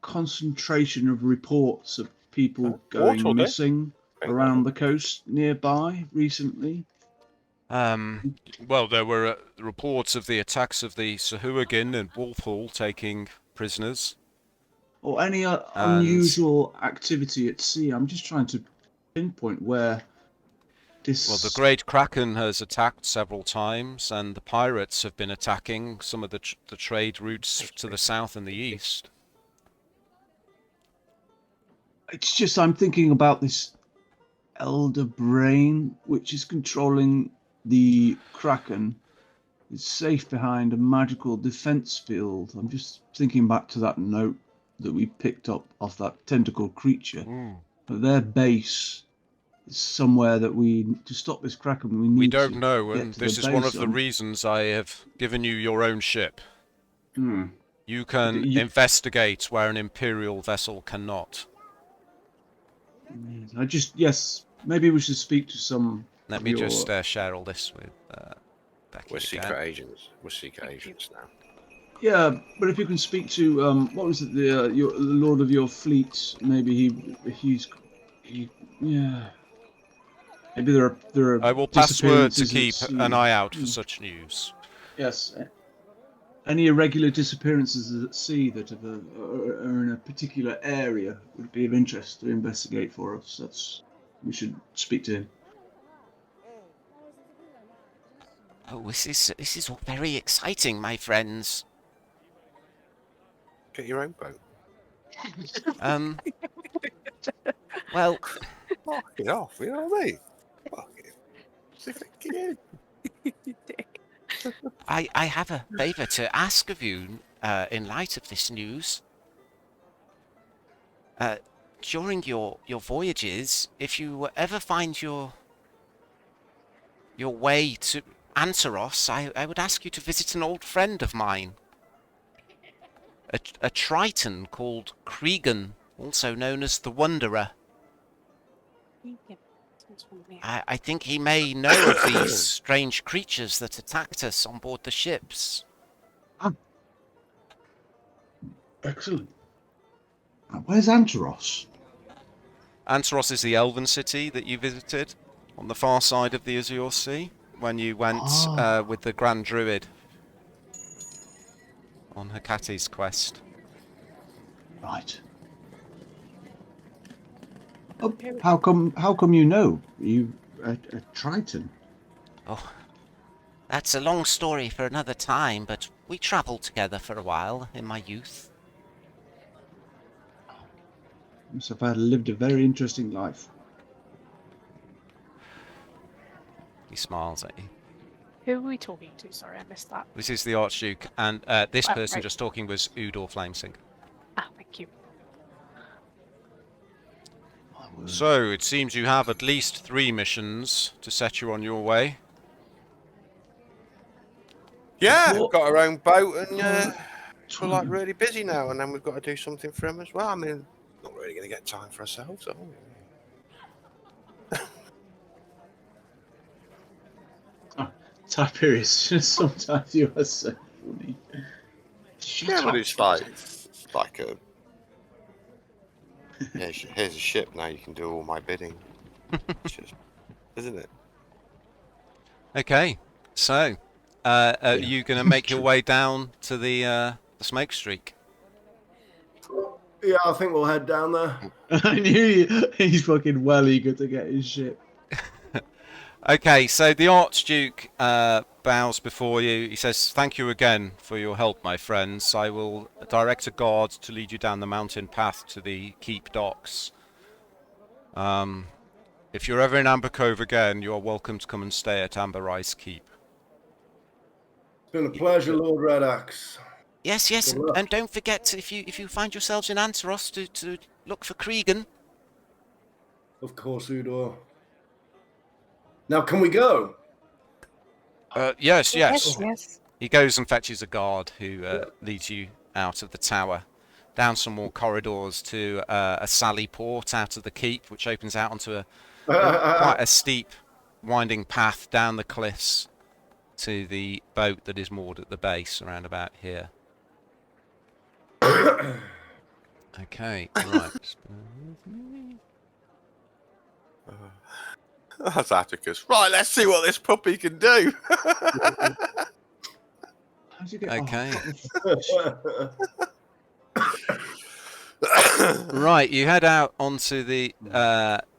concentration of reports of people going missing around the coast nearby recently? Well, there were reports of the attacks of the Sahuagin and Wolfhall taking prisoners. Or any unusual activity at sea? I'm just trying to pinpoint where this... Well, the Great Kraken has attacked several times, and the pirates have been attacking some of the trade routes to the south and the east. It's just I'm thinking about this elder brain, which is controlling the Kraken. It's safe behind a magical defense field. I'm just thinking back to that note that we picked up off that tentacle creature. But their base is somewhere that to stop this Kraken, we don't know, and this is one of the reasons I have given you your own ship. You can investigate where an Imperial vessel cannot. Yes, maybe we should speak to some. Let me just share all this with Becky. We're secret agents. We're secret agents now. Yeah, but if you can speak to what was it, the Lord of your fleet? Maybe he's yeah. Maybe there are. I will pass word to keep an eye out for such news. Yes. Any irregular disappearances at sea that are in a particular area would be of interest to investigate for us. We should speak to him. Oh, this is all very exciting, my friends. Get your own boat. Well, fuck it off. You know what I mean? Fuck it. Get in. You dick. I have a favour to ask of you in light of this news. During your voyages, if you ever find your way to Anteros, I would ask you to visit an old friend of mine. A Triton called Cregan, also known as the Wanderer. I think he may know of these strange creatures that attacked us on board the ships. Excellent. Where's Anteros? Anteros is the elven city that you visited on the far side of the Azure Sea when you went with the Grand Druid on Hecate's quest. Right. Oh, how come you know? You a Triton? Oh, that's a long story for another time, but we travelled together for a while in my youth. Must have lived a very interesting life. He smiles at you. Who are we talking to? Sorry, I missed that. This is the Archduke, and this person right. just talking was Udor Flamesinger. Ah, thank you. So, it seems you have at least 3 missions to set you on your way. Yeah, we've got our own boat, and we're like really busy now, and then we've got to do something for him as well. I mean, not really going to get time for ourselves, are we? Tiberius, sometimes you are so funny. Yeah, but it's like a... Here's a ship, now you can do all my bidding. Isn't it? Okay, so, are you going to make your way down to the Smokestreak? Yeah, I think we'll head down there. I knew he's fucking well eager to get his ship. Okay, so the Archduke bows before you. He says, "Thank you again for your help, my friends. I will direct a guard to lead you down the mountain path to the keep docks. If you're ever in Ambercove again, you are welcome to come and stay at Amber Ice Keep." It's been a pleasure, Lord Red Axe. Yes, and don't forget to, if you find yourselves in Anteros to look for Cregan. Of course, Udor. Now, can we go? Yes. Yes. He goes and fetches a guard who leads you out of the tower, down some more corridors to a sally port out of the keep, which opens out onto quite a steep, winding path down the cliffs to the boat that is moored at the base, around about here. Okay, right. That's Atticus. Right, let's see what this puppy can do. How'd you get? Okay. Oh, Right, you head out onto the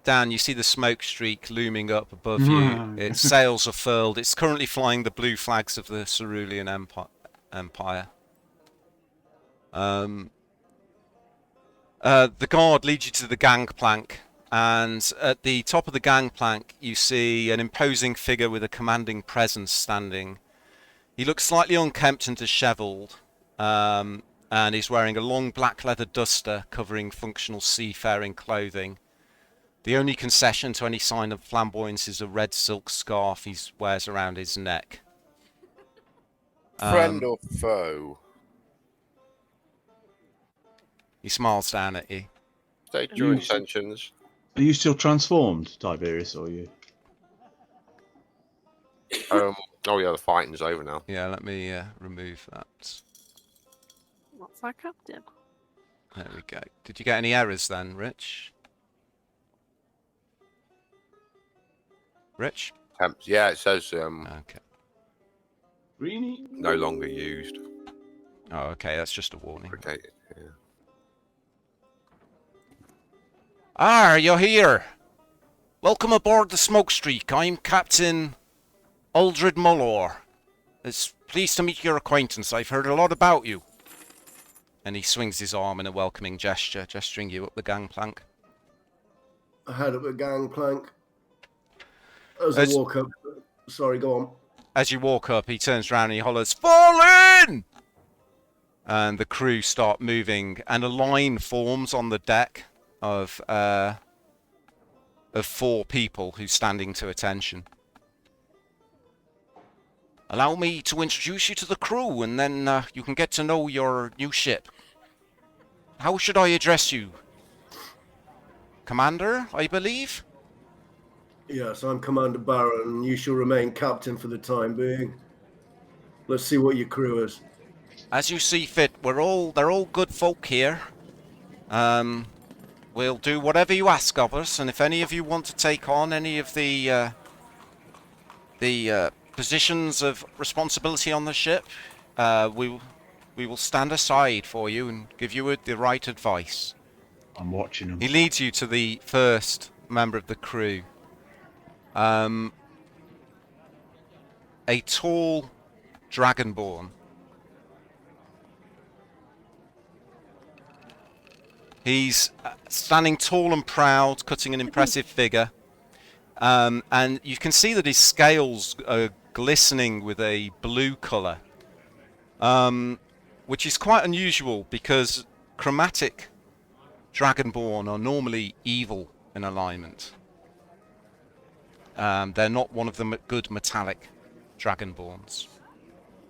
down. You see the smoke streak looming up above you. Its sails are furled. It's currently flying the blue flags of the Cerulean Empire. The guard leads you to the gangplank, and at the top of the gangplank you see an imposing figure with a commanding presence standing. He looks slightly unkempt and dishevelled, and he's wearing a long black leather duster covering functional seafaring clothing. The only concession to any sign of flamboyance is a red silk scarf he wears around his neck. Friend or foe? He smiles down at you. State your intentions. are you still transformed, Tiberius, or are you? Oh yeah, the fighting's over now. Yeah, let me remove that. What's that, Captain? There we go. Did you get any errors then, Rich? Rich? Yeah, it says Okay. Greenie? no longer used. Oh, okay, that's just a warning. Okay. Yeah. Ah, you're here. Welcome aboard the Smokestreak. I'm Captain Uldred Mullor. It's pleased to meet your acquaintance. I've heard a lot about you. And he swings his arm in a welcoming gesture, gesturing you up the gangplank. I had up a gangplank. As I walk up. Sorry, go on. As you walk up, he turns around and he hollers, "Fall in!" And the crew start moving, and a line forms on the deck of 4 people who's standing to attention. Allow me to introduce you to the crew, and then you can get to know your new ship. How should I address you? Commander, I believe? Yes, I'm Commander Barron. You shall remain captain for the time being. Let's see what your crew is. As you see fit. They're all good folk here. We'll do whatever you ask of us, and if any of you want to take on any of the positions of responsibility on the ship, we will stand aside for you and give you the right advice. I'm watching him. He leads you to the first member of the crew. A tall dragonborn. He's standing tall and proud, cutting an impressive figure. And you can see that his scales are glistening with a blue colour, which is quite unusual because chromatic dragonborn are normally evil in alignment. They're not one of the good metallic dragonborns.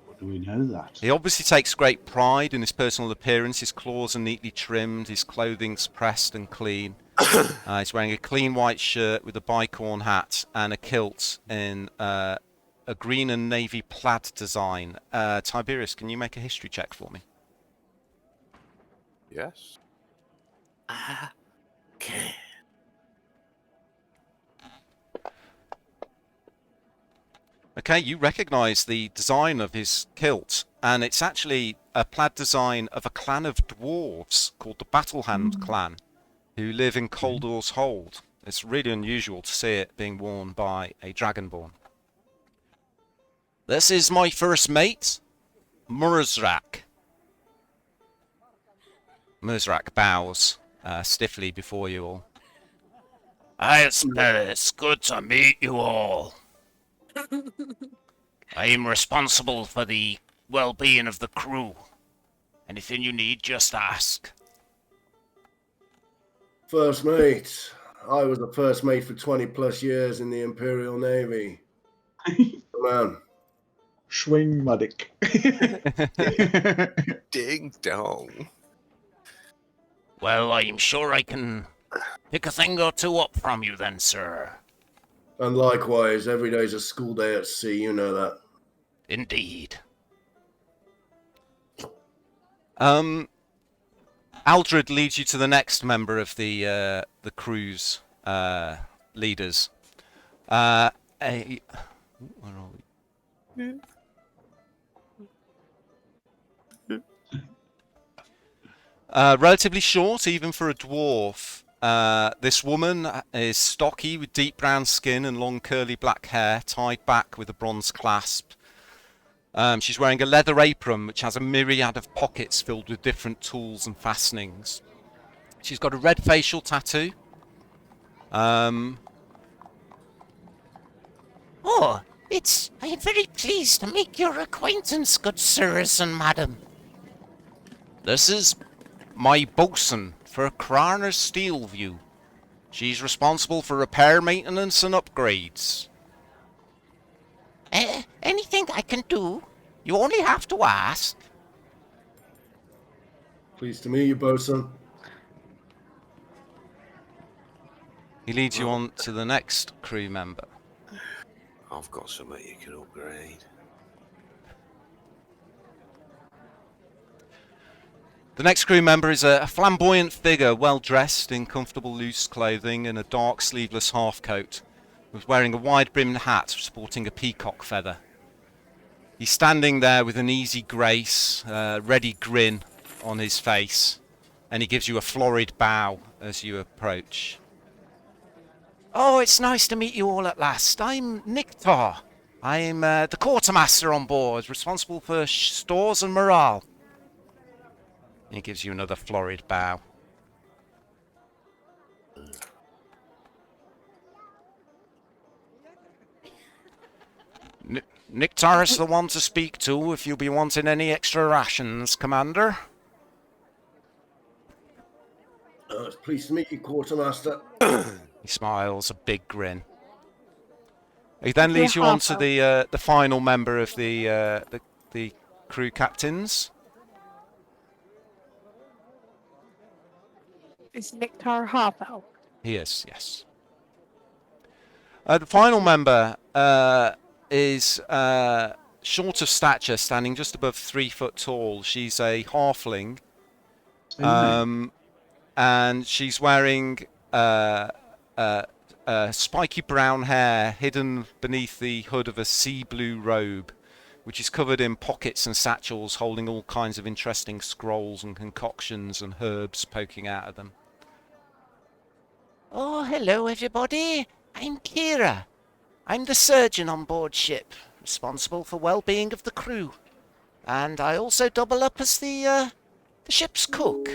What do we know that? He obviously takes great pride in his personal appearance. His claws are neatly trimmed, his clothing's pressed and clean. He's wearing a clean white shirt with a bicorn hat and a kilt in a green and navy plaid design. Tiberius, can you make a history check for me? Yes. Okay. Okay, you recognise the design of his kilt, and it's actually a plaid design of a clan of dwarves called the Battlehand clan, who live in Coldor's Hold. It's really unusual to see it being worn by a dragonborn. This is my first mate, Murzrak. Murzrak bows stiffly before you all. It's good to meet you all. I'm responsible for the well-being of the crew. Anything you need, just ask. First mate, I was a first mate for 20 plus years in the Imperial Navy. Man. Swing medic. Ding dong. Well, I'm sure I can pick a thing or two up from you then, sir. And likewise, every day's a school day at sea, you know that. Indeed. Aldred leads you to the next member of the crew's leaders. Where are we? Relatively short, even for a dwarf. This woman is stocky with deep brown skin and long curly black hair tied back with a bronze clasp. She's wearing a leather apron which has a myriad of pockets filled with different tools and fastenings. She's got a red facial tattoo. Oh, I am very pleased to make your acquaintance, good sirs and madam. This is my bosun for Crarner Steelview. She's responsible for repair, maintenance and upgrades. Anything I can do? You only have to ask. Pleased to meet you, bosun. He leads you on to the next crew member. I've got something you can upgrade. The next crew member is a flamboyant figure, well dressed in comfortable loose clothing and a dark sleeveless half coat, with wearing a wide brimmed hat sporting a peacock feather. He's standing there with an easy grace, ready grin on his face, and he gives you a florid bow as you approach. Oh, it's nice to meet you all at last. I'm Niktar. I'm the quartermaster on board, responsible for stores and morale. He gives you another florid bow. Niktar is the one to speak to if you'll be wanting any extra rations, Commander. It's pleased to meet you, quartermaster. He smiles, a big grin. He then leads you on to the final member of the crew captains. Is Niktar half-elf? He is, yes. The final member is short of stature, standing just above 3 foot tall. She's a halfling, and she's wearing spiky brown hair hidden beneath the hood of a sea blue robe, which is covered in pockets and satchels holding all kinds of interesting scrolls and concoctions and herbs poking out of them. Oh, hello, everybody. I'm Kira. I'm the surgeon on board ship, responsible for well-being of the crew. And I also double up as the ship's cook.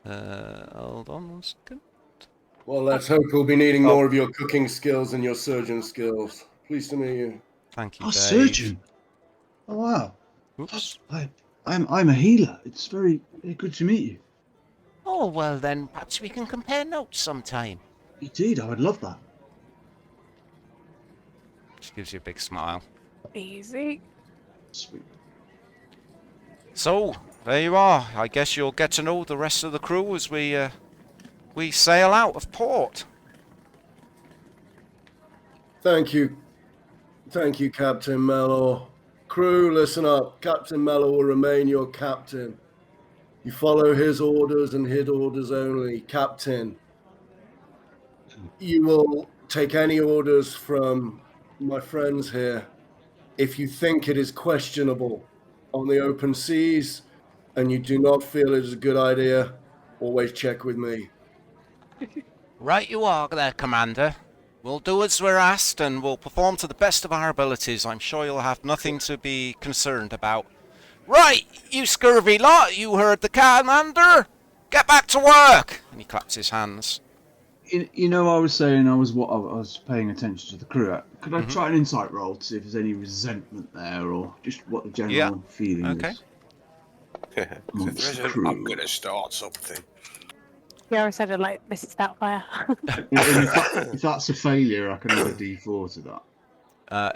Hold on 1 second. Well, let's hope we'll be needing more of your cooking skills and your surgeon skills. Pleased to meet you. Thank you, Oh, Dave. surgeon. Oh, wow. Oops. I'm a healer. It's very good to meet you. Oh, well then, perhaps we can compare notes sometime. Indeed, I would love that. She gives you a big smile. Easy. Sweet. So, there you are. I guess you'll get to know the rest of the crew as we sail out of port. Thank you. Thank you, Captain Mellor. Crew, listen up. Captain Mellor will remain your captain. You follow his orders and his orders only. Captain, you will take any orders from my friends here. If you think it is questionable on the open seas and you do not feel it is a good idea, always check with me. Right you are there, Commander. We'll do as we're asked and we'll perform to the best of our abilities. I'm sure you'll have nothing to be concerned about. Right, you scurvy lot, you heard the Commander. Get back to work! And he claps his hands. You know, I was saying I was paying attention to the crew. Could I try an insight roll to see if there's any resentment there or just what the general feeling Okay. is? Amongst the I'm crew. gonna start something. Kiara said it like Mrs. Doubtfire. And if that's a failure, I can add a D4 to that.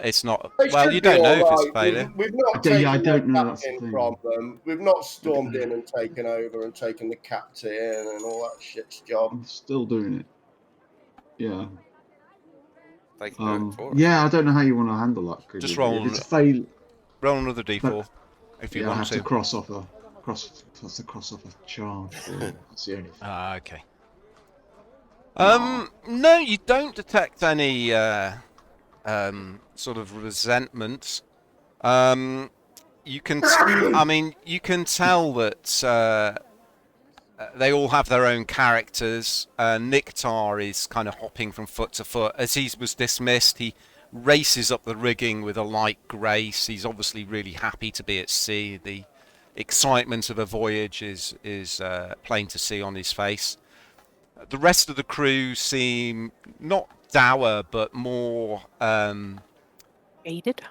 It's not. They Well, should you be don't know all if it's a right. failure. We've not Yeah, I taken don't the know, that's the captain thing. from them. We've not stormed in and taken over and taken the captain and all that shit's job. I'm still doing it. Yeah. They can do it for us. Yeah, I don't know how you want to handle that. Just If it's a fail, Roll another D4 if you yeah, I want have to. to cross off a charge. That's the only thing. Ah, okay. No, you don't detect any sort of resentment. You can, you can tell that they all have their own characters. Niktar is kind of hopping from foot to foot. As he was dismissed, he races up the rigging with a light grace. He's obviously really happy to be at sea. The excitement of a voyage is plain to see on his face. The rest of the crew seem not dour, but more Aided.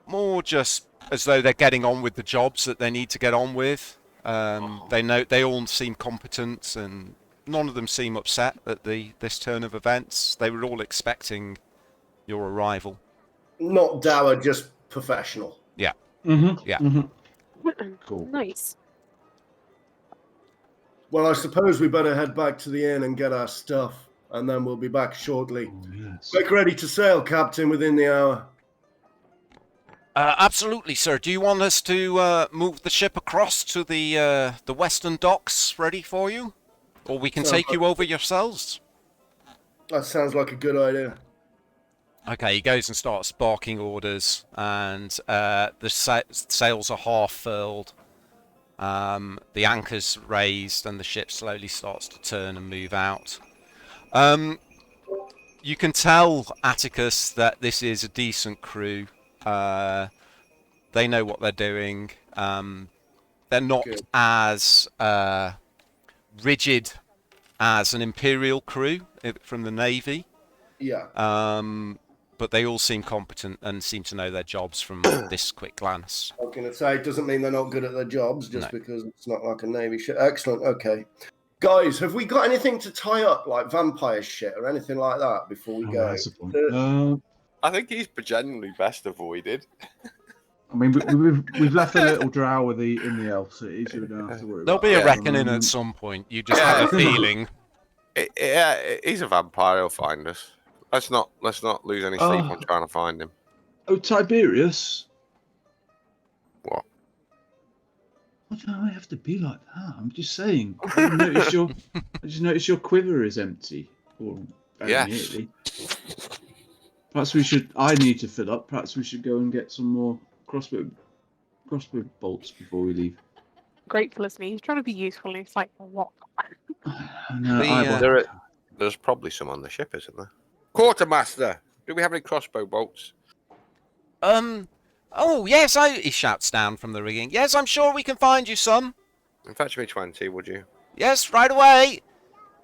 more just as though they're getting on with the jobs that they need to get on with. They all seem competent, and none of them seem upset at this turn of events. They were all expecting your arrival. Not dour, just professional. Yeah. Mm-hmm. Yeah. Mm-hmm. Cool. Nice. Well, I suppose we better head back to the inn and get our stuff, and then we'll be back shortly. Oh, yes. Make ready to sail, Captain, within the hour. Absolutely, sir. Do you want us to move the ship across to the western docks ready for you? Or we can take you over yourselves? That sounds like a good idea. Okay, he goes and starts barking orders, and the sails are half furled. The anchor's raised, and the ship slowly starts to turn and move out. You can tell, Atticus, that this is a decent crew. They know what they're doing. They're not Good. as rigid as an Imperial crew from the Navy. Yeah. But they all seem competent and seem to know their jobs from this quick glance. I was going to say, it doesn't mean they're not good at their jobs just No. because it's not like a Navy ship. Excellent, okay. Guys, have we got anything to tie up, like vampire shit or anything like that before we Oh, go? that's the point. I think he's genuinely best avoided. I mean, we've left a little drow in the elf city, so we don't have to worry There'll about be a that. reckoning at some point. You just have a feeling. Yeah, he's a vampire. He'll find us. Let's not lose any sleep on trying to find him. Oh, Tiberius. What? Why do I have to be like that? I'm just saying. I just noticed your quiver is empty. Or very Yes. nearly. Perhaps I need to fill up. Perhaps we should go and get some more crossbow bolts before we leave. Grateful as me. He's trying to be useful, and it's like, what? No, There's probably some on the ship, isn't there? Quartermaster, do we have any crossbow bolts? Oh, yes, he shouts down from the rigging. Yes, I'm sure we can find you some. Fetch me 20, would you? Yes, right away.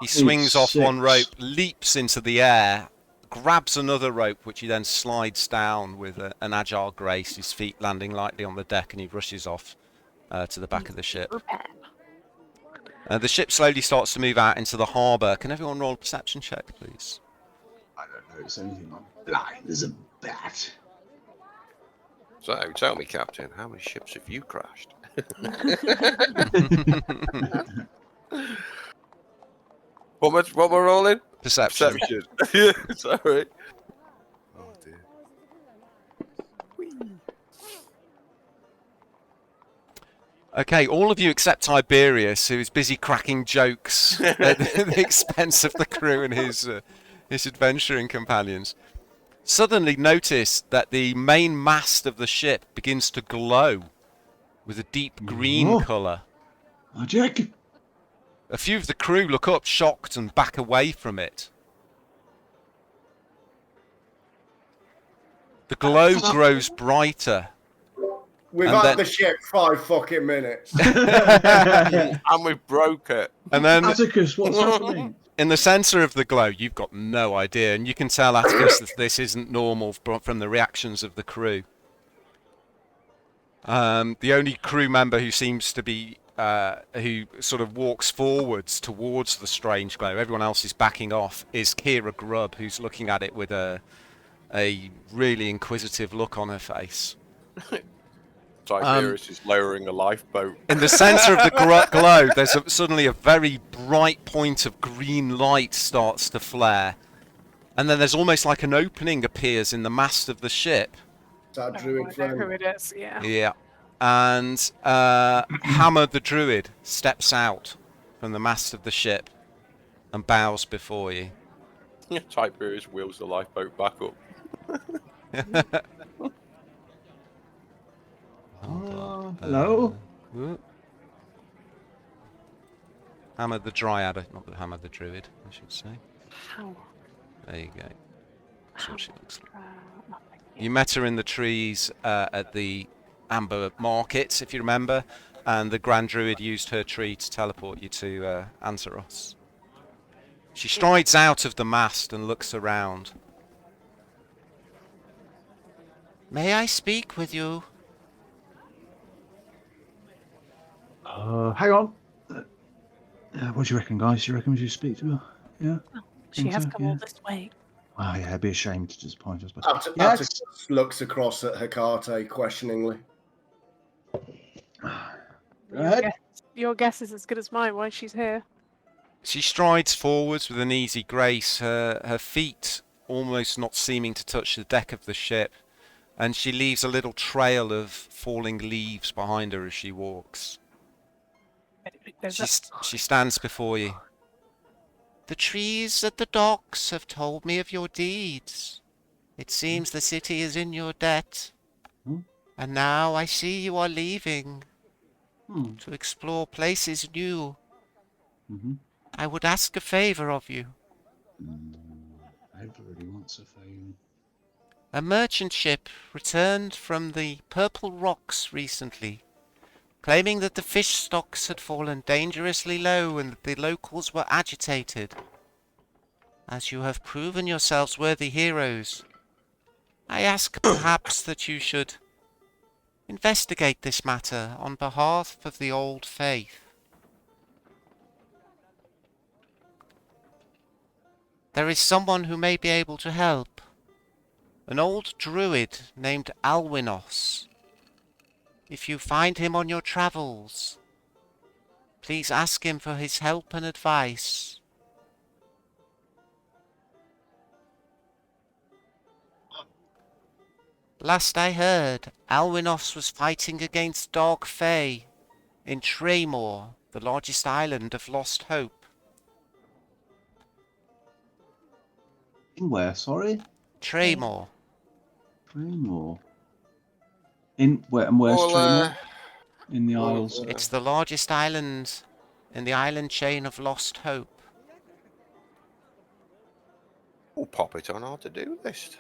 He swings off 6. one rope, leaps into the air, grabs another rope, which he then slides down with an agile grace, his feet landing lightly on the deck, and he rushes off to the back of the ship. The ship slowly starts to move out into the harbour. Can everyone roll a perception check, please? I don't notice anything. I'm blind as a bat. So, tell me, Captain, how many ships have you crashed? What we're rolling? Perception. Yeah, sorry. Oh, dear. Okay, all of you except Tiberius, who is busy cracking jokes at the expense of the crew and his adventuring companions, suddenly notice that the main mast of the ship begins to glow with a deep green colour. Magic. A few of the crew look up, shocked, and back away from it. The glow grows brighter. We've And had then- the ship 5 fucking minutes. And we broke it. And then Atticus, what's happening? in the centre of the glow, you've got no idea, and you can tell Atticus that this isn't normal from the reactions of the crew. The only crew member who seems to be who sort of walks forwards towards the strange glow, everyone else is backing off, is Kira Grubb, who's looking at it with a really inquisitive look on her face. Tiberius is lowering a lifeboat. In the centre of the glow, there's suddenly a very bright point of green light starts to flare. And then there's almost like an opening appears in the mast of the ship. It's our I druid know friend. who it is. Yeah. Yeah. And Hammer the Druid steps out from the mast of the ship and bows before you. Tiberius wheels the lifeboat back up. Hello? Hammer the Dryad, not the Hammer the Druid, I should say. How? There you go. That's what she looks like. You met her in the trees at the Amber Market, if you remember, and the Grand Druid used her tree to teleport you to Anteros. She strides out of the mast and looks around. May I speak with you? Hang on. What do you reckon, guys? Do you reckon we should speak to her? Yeah? She Think has so? come all this way. Oh, yeah, it'd be a shame to disappoint us. But Atticus looks across at Hecate questioningly. Your guess is as good as mine. Why she's here? She strides forwards with an easy grace, her feet almost not seeming to touch the deck of the ship, and she leaves a little trail of falling leaves behind her as she walks. She stands before you. The trees at the docks have told me of your deeds. It seems the city is in your debt. And now I see you are leaving to explore places new. I would ask a favor of you. Everybody wants a favor. A merchant ship returned from the Purple Rocks recently, claiming that the fish stocks had fallen dangerously low and that the locals were agitated. As you have proven yourselves worthy heroes, I ask perhaps that you should investigate this matter on behalf of the old faith. There is someone who may be able to help. An old druid named Alwinos. If you find him on your travels, please ask him for his help and advice. Last I heard, Alwinos was fighting against Dark Fae in Tremor, the largest island of Lost Hope. In where, sorry? Tremor. Tremor. In where? And where's Tremor? In the Isles. It's the largest island in the island chain of Lost Hope. We'll pop it on our to-do list.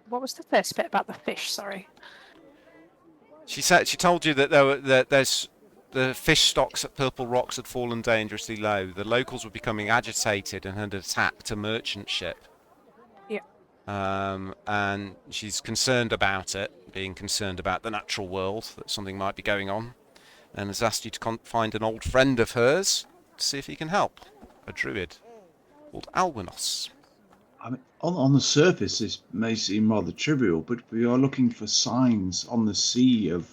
What was the first bit about the fish? Sorry. She told you that there's the fish stocks at Purple Rocks had fallen dangerously low. The locals were becoming agitated and had attacked a merchant ship. Yeah. And she's concerned about it, being concerned about the natural world, that something might be going on, and has asked you to find an old friend of hers to see if he can help. A druid called Alwinos. I mean, on the surface, this may seem rather trivial, but we are looking for signs on the sea of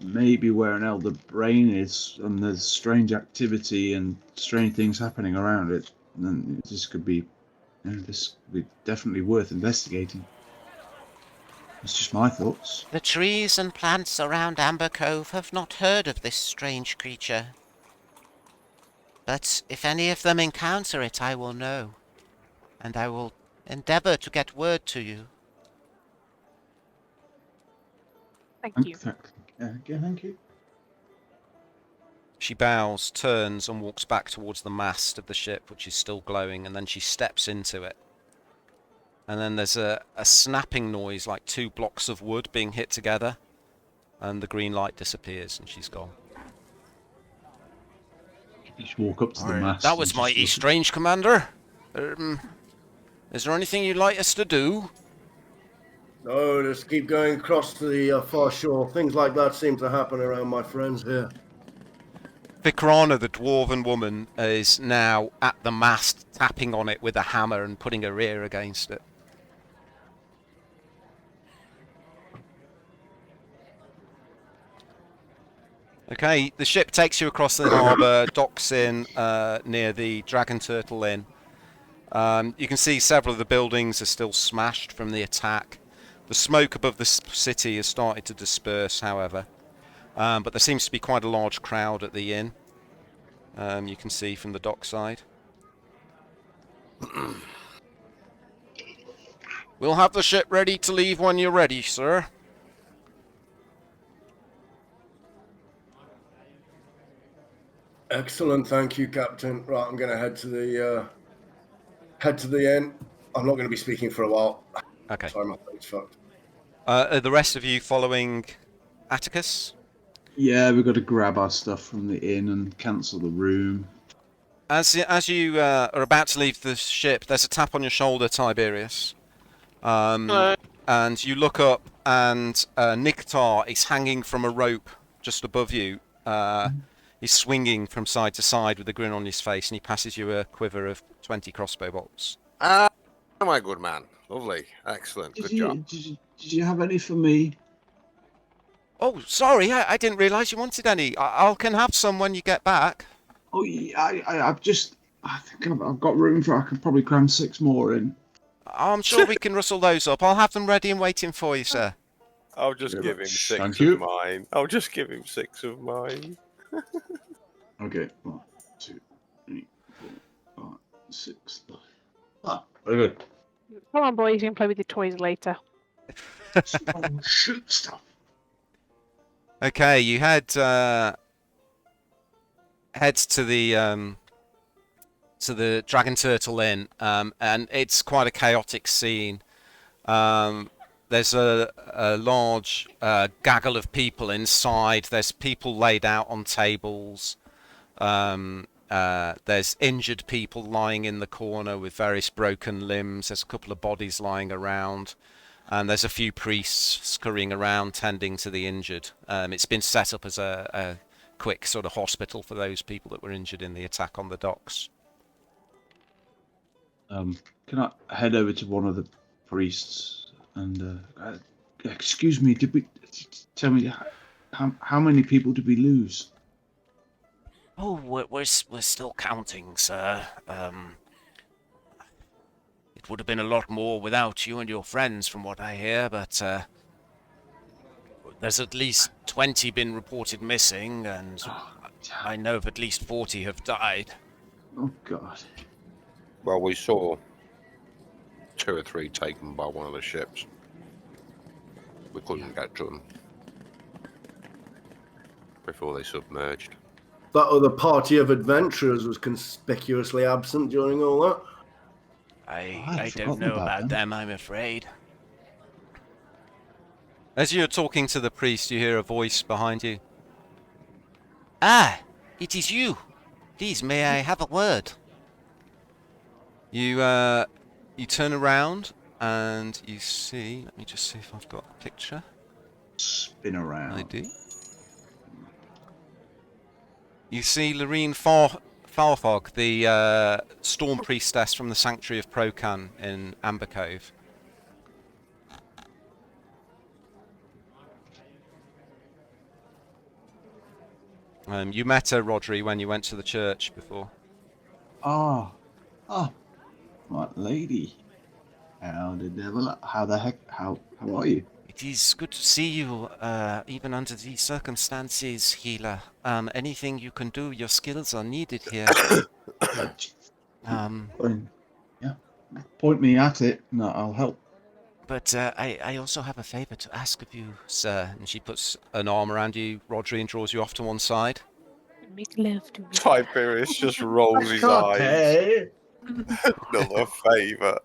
maybe where an elder brain is, and there's strange activity and strange things happening around it. And this could be, this could be definitely worth investigating. It's just my thoughts. The trees and plants around Ambercove have not heard of this strange creature. But if any of them encounter it, I will know. And I will endeavour to get word to you. Thank you. Thank you. She bows, turns, and walks back towards the mast of the ship, which is still glowing, and then she steps into it. And then there's a snapping noise, like two blocks of wood being hit together, and the green light disappears, and she's gone. You just walk up to the mast. That was mighty strange, Commander. Is there anything you'd like us to do? No, just keep going across to the far shore. Things like that seem to happen around my friends here. Vikrana, the dwarven woman, is now at the mast, tapping on it with a hammer and putting her ear against it. Okay, the ship takes you across the harbour, docks in near the Dragon Turtle Inn. You can see several of the buildings are still smashed from the attack. The smoke above the city has started to disperse, however. But there seems to be quite a large crowd at the inn. You can see from the dockside. We'll have the ship ready to leave when you're ready, sir. Excellent, thank you, Captain. Right, I'm going to head to the inn. I'm not going to be speaking for a while. Okay. Sorry, my throat's fucked. Are the rest of you following Atticus? Yeah, we've got to grab our stuff from the inn and cancel the room. As you are about to leave the ship, there's a tap on your shoulder, Tiberius. And you look up, and Niktar is hanging from a rope just above you. He's swinging from side to side with a grin on his face, and he passes you a quiver of 20 crossbow bolts. Ah, my good man. Lovely. Excellent. Good job. Did you have any for me? Oh, sorry, I didn't realise you wanted any. I can have some when you get back. Oh, yeah, I think I've got room for. I could probably cram 6 more in. I'm sure we can rustle those up. I'll have them ready and waiting for you, sir. I'll just give him 6 Thank of you. mine. I'll just give him 6 of mine. Okay, 1, 2, 3, 4, 5, 6. Ah, very good. Come on, boys. You can play with your toys later. Shoot stuff. Okay, you head to the Dragon Turtle Inn, and it's quite a chaotic scene. There's a large gaggle of people inside. There's people laid out on tables. There's injured people lying in the corner with various broken limbs. There's a couple of bodies lying around. And there's a few priests scurrying around tending to the injured. It's been set up as a quick sort of hospital for those people that were injured in the attack on the docks. Can I head over to one of the priests and excuse me? Tell me how many people did we lose? Oh, we're still counting, sir. It would have been a lot more without you and your friends, from what I hear, but there's at least 20 been reported missing, and I know of at least 40 have died. Oh, God. Well, we saw 2 or 3 taken by one of the ships. We couldn't get to them before they submerged. That other party of adventurers was conspicuously absent during all that. I don't know about them, I'm afraid. As you're talking to the priest, you hear a voice behind you. Ah, it is you. Please, may I have a word? You turn around and you see. Let me just see if I've got a picture. Spin around. I do. You see Loreen Farfog, the storm priestess from the Sanctuary of Procan in Ambercove. You met her, Rodri, when you went to the church before. Oh, what lady? How the heck? How are you? It is good to see you, even under these circumstances, healer. Anything you can do, your skills are needed here. Yeah, point me at it. No, I'll help. But I also have a favour to ask of you, sir. And she puts an arm around you, Rodri, and draws you off to one side. Make love to me. Tiberius just rolls his eyes. Okay. Another favour.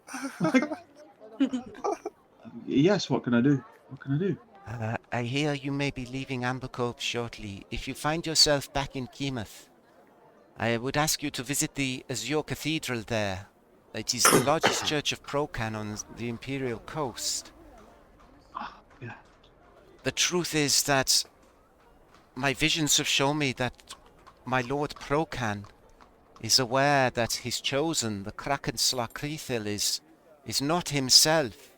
Yes, what can I do? What can I do? I hear you may be leaving Ambercove shortly. If you find yourself back in Keymouth, I would ask you to visit the Azure Cathedral there. It is the largest church of Procan on the Imperial Coast. The truth is that my visions have shown me that my Lord Procan is aware that his chosen, the Kraken Slakrithil, is not himself.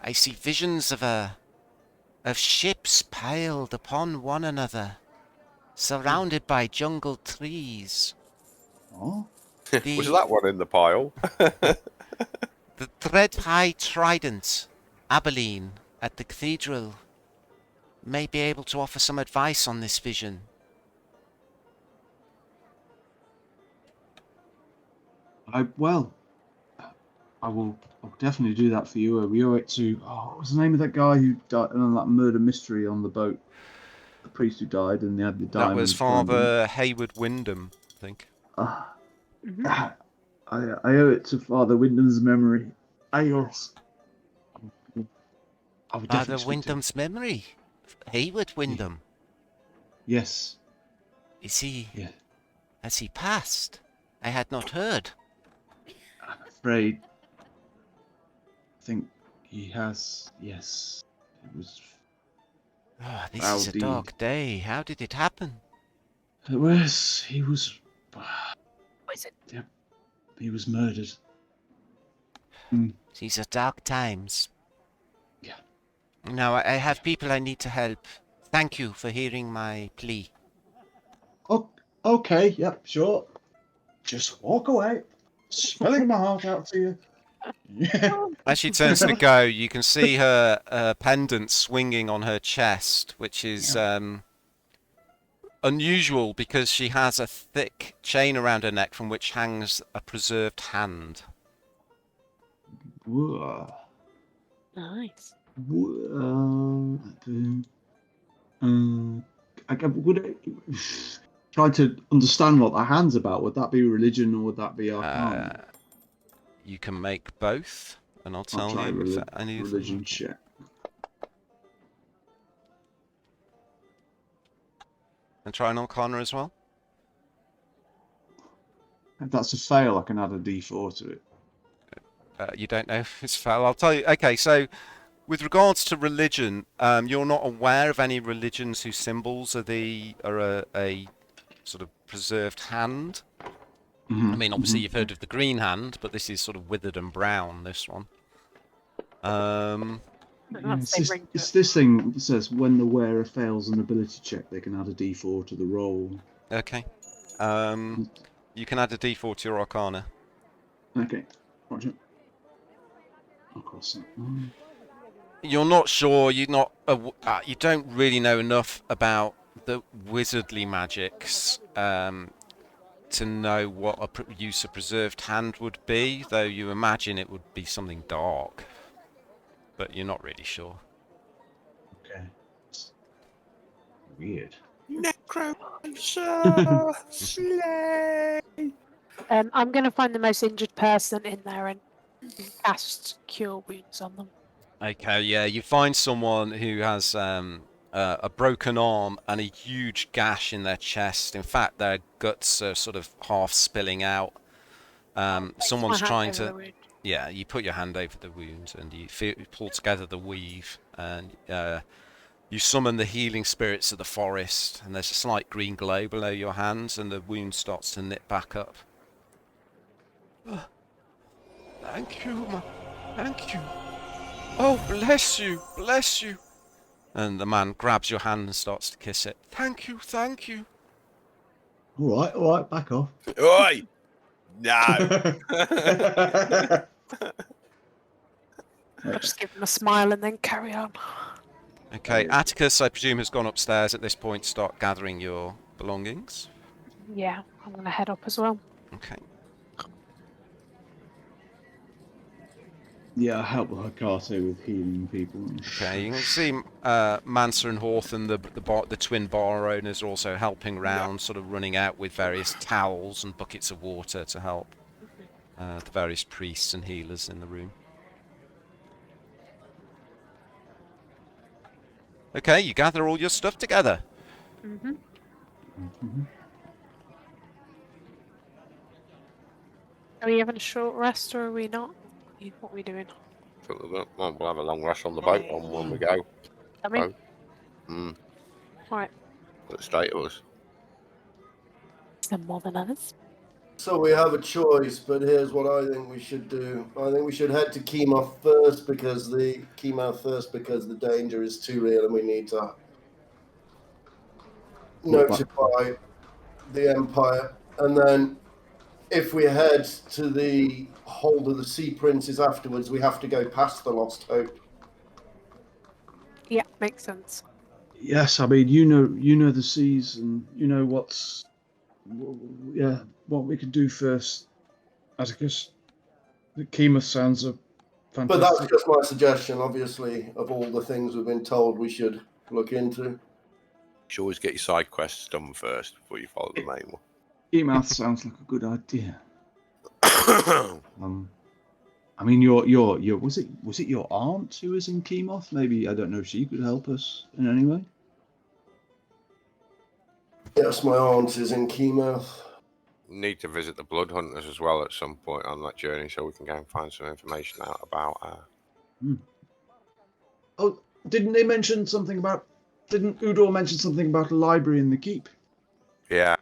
I see visions of ships piled upon one another, surrounded by jungle trees. Oh, Was that one in the pile? The Dread High Trident, Abilene, at the cathedral, may be able to offer some advice on this vision. I'll definitely do that for you. We owe it to, what was the name of that guy who died on that murder mystery on the boat? The priest who died, and they had the That diamond. was Father Hayward Wyndham, I think. I owe it to Father Wyndham's memory. I would definitely Father speak to him. Wyndham's memory? Hayward Wyndham? Yes. Is he... Yeah. Has he passed? I had not heard. I'm afraid. I think he has. Yes. It was. Oh, this Foul is a deed. dark day. How did it happen? It was. He was. What is it? Yep. He was murdered. These are dark times. Yeah. Now, I have people I need to help. Thank you for hearing my plea. Oh, okay. Yep. Sure. Just walk away. Spelling my heart out to you. Yeah. As she turns to go, you can see her pendant swinging on her chest, which is unusual because she has a thick chain around her neck from which hangs a preserved hand. Whoa. Nice. Trying to understand what the hand's about. Would that be religion or would that be arcana? You can make both, and I'll tell try you if any of them- religion check. And try an Arcana as well. If that's a fail, I can add a D4 to it. You don't know if it's fail. I'll tell you. Okay, so with regards to religion, you're not aware of any religions whose symbols are a sort of preserved hand. I mean, obviously you've heard of the green hand, but this is sort of withered and brown. This one. It's this thing that says when the wearer fails an ability check, they can add a D4 to the roll. Okay. You can add a D4 to your Arcana. Okay, Roger. I'll cross that. You're not sure. You don't really know enough about the wizardly magics to know what a use of preserved hand would be. Though you imagine it would be something dark, but you're not really sure. Okay. Weird. Necromancer! Slay! I'm going to find the most injured person in there and cast Cure Wounds on them. Okay, yeah, you find someone who has a broken arm and a huge gash in their chest. In fact, their guts are sort of half spilling out. Someone's trying to... Yeah, you put your hand over the wound and you pull together the weave and you summon the healing spirits of the forest, and there's a slight green glow below your hands and the wound starts to knit back up. Thank you, thank you. Oh, bless you, bless you. And the man grabs your hand and starts to kiss it. Thank you, thank you. All right, back off. Oi! No! I'll just give them a smile and then carry on. Okay, Atticus, I presume, has gone upstairs at this point to start gathering your belongings. Yeah, I'm going to head up as well. Okay. Yeah, I help Hecate with healing people. Okay, you can see Mansa and Hawthorne, the twin bar owners, are also helping around, sort of running out with various towels and buckets of water to help the various priests and healers in the room. Okay, you gather all your stuff together. Are we having a short rest or are we not? What are we doing? We'll have a long rest on the boat when we go. I mean, right. Look straight at us. Some more than others. So we have a choice, but here's what I think we should do. I think we should head to Keymouth first because the danger is too real and we need to notify the Empire. And then if we head to the hold of the Sea Princes afterwards, we have to go past the Lost Hope. Yeah, makes sense. Yes, I mean, you know the seas, and you know what we could do first. Atticus, the Keymouth sounds a fantastic. But that's just my suggestion, obviously, of all the things we've been told we should look into. You should always get your side quests done first before you follow the main one. Keymouth sounds like a good idea. I mean, your was it your aunt who was in Keymouth? Maybe, I don't know if she could help us in any way. Yes, my aunt is in Keymouth. Need to visit the Blood Hunters as well at some point on that journey, so we can go and find some information out about. Oh, didn't Udor mention something about a library in the keep? Yeah.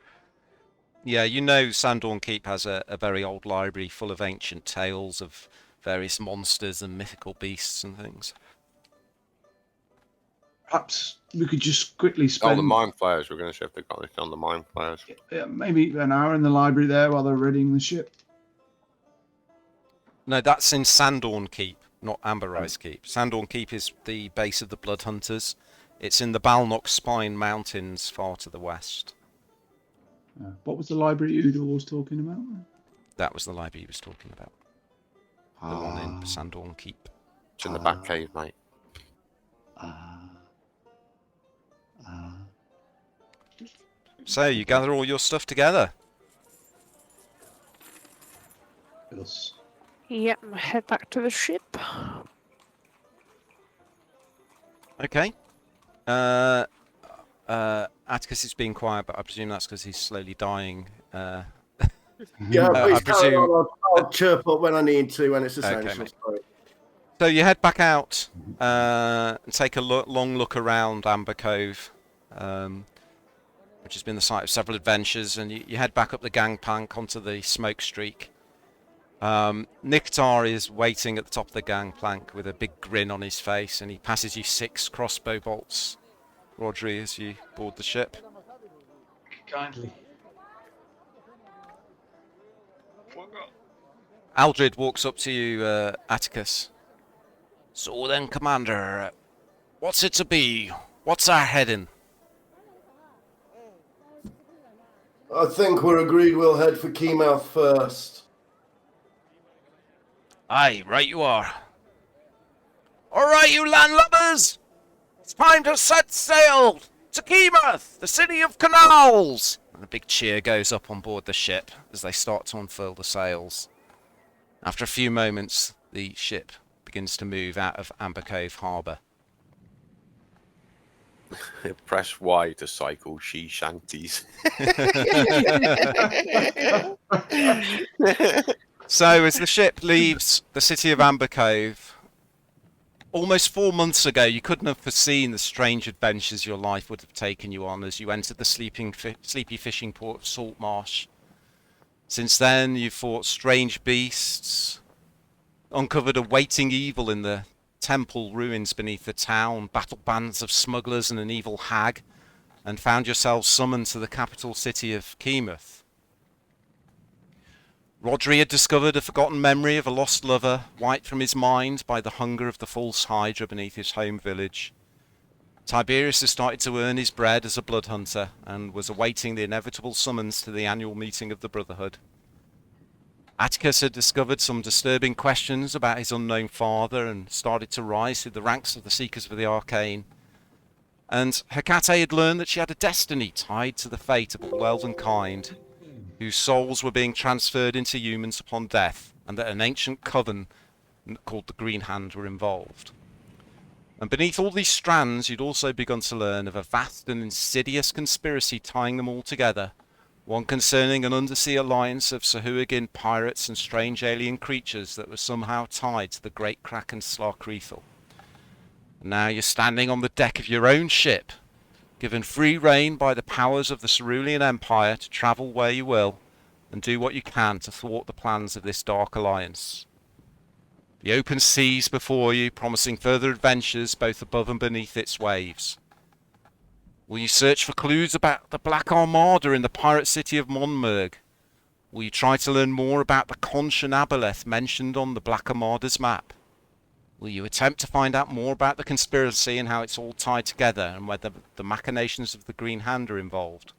Yeah, you know Sandorn Keep has a very old library full of ancient tales of various monsters and mythical beasts and things. Perhaps we could just quickly spend... Oh, the Mind Flayers. We're going to see if they've got anything on the Mind Flayers. Yeah, maybe an hour in the library there while they're readying the ship. No, that's in Sandorn Keep, not Ambercove Keep. Sandorn Keep is the base of the Blood Hunters. It's in the Balnock Spine Mountains far to the west. What was the library Udor was talking about? That was the library he was talking about. The one in Sandorn Keep. It's in the back cave, mate. So, you gather all your stuff together. Yes. Yep, head back to the ship. Okay. Atticus is being quiet, but I presume that's because he's slowly dying. Yeah, I please presume... I'll chirp up when I need to, when it's essential. Okay, so you head back out and take a long look around Ambercove, which has been the site of several adventures, and you head back up the gangplank onto the Smokestreak. Niktar is waiting at the top of the gangplank with a big grin on his face, and he passes you 6 crossbow bolts, Rodri, as you board the ship. Kindly. Aldred walks up to you, Atticus. So then, Commander, what's it to be? What's our heading? I think we're agreed we'll head for Keymouth first. Aye, right you are. All right, you landlubbers! It's time to set sail to Keymouth, the city of canals! And a big cheer goes up on board the ship as they start to unfurl the sails. After a few moments, the ship begins to move out of Ambercove harbour. Press Y to cycle she shanties. So, as the ship leaves the city of Ambercove, almost 4 months ago, you couldn't have foreseen the strange adventures your life would have taken you on as you entered the sleepy fishing port of Saltmarsh. Since then, you've fought strange beasts, uncovered a waiting evil in the temple ruins beneath the town, battled bands of smugglers and an evil hag, and found yourselves summoned to the capital city of Keymouth. Rodri had discovered a forgotten memory of a lost lover, wiped from his mind by the hunger of the false Hydra beneath his home village. Tiberius had started to earn his bread as a blood hunter, and was awaiting the inevitable summons to the annual meeting of the Brotherhood. Atticus had discovered some disturbing questions about his unknown father, and started to rise through the ranks of the Seekers of the Arcane. And Hecate had learned that she had a destiny tied to the fate of all elven kind, whose souls were being transferred into humans upon death, and that an ancient coven called the Green Hand were involved. And beneath all these strands, you'd also begun to learn of a vast and insidious conspiracy tying them all together, one concerning an undersea alliance of Sahuagin pirates and strange alien creatures that were somehow tied to the great Kraken Slarkrethel. Now you're standing on the deck of your own ship, given free rein by the powers of the Cerulean Empire to travel where you will and do what you can to thwart the plans of this Dark Alliance. The open seas before you, promising further adventures both above and beneath its waves. Will you search for clues about the Black Armada in the pirate city of Monmerg? Will you try to learn more about the conch and aboleth mentioned on the Black Armada's map? Will you attempt to find out more about the conspiracy and how it's all tied together and whether the machinations of the Green Hand are involved?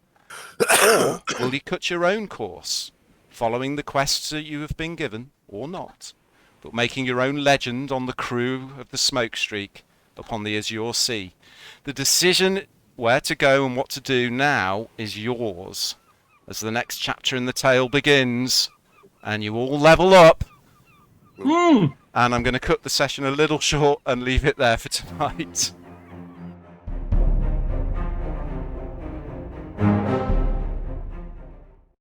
Or will you cut your own course, following the quests that you have been given, or not, but making your own legend on the crew of the Smokestreak upon the Azure Sea? The decision where to go and what to do now is yours, as the next chapter in the tale begins, and you all level up. And I'm going to cut the session a little short and leave it there for tonight.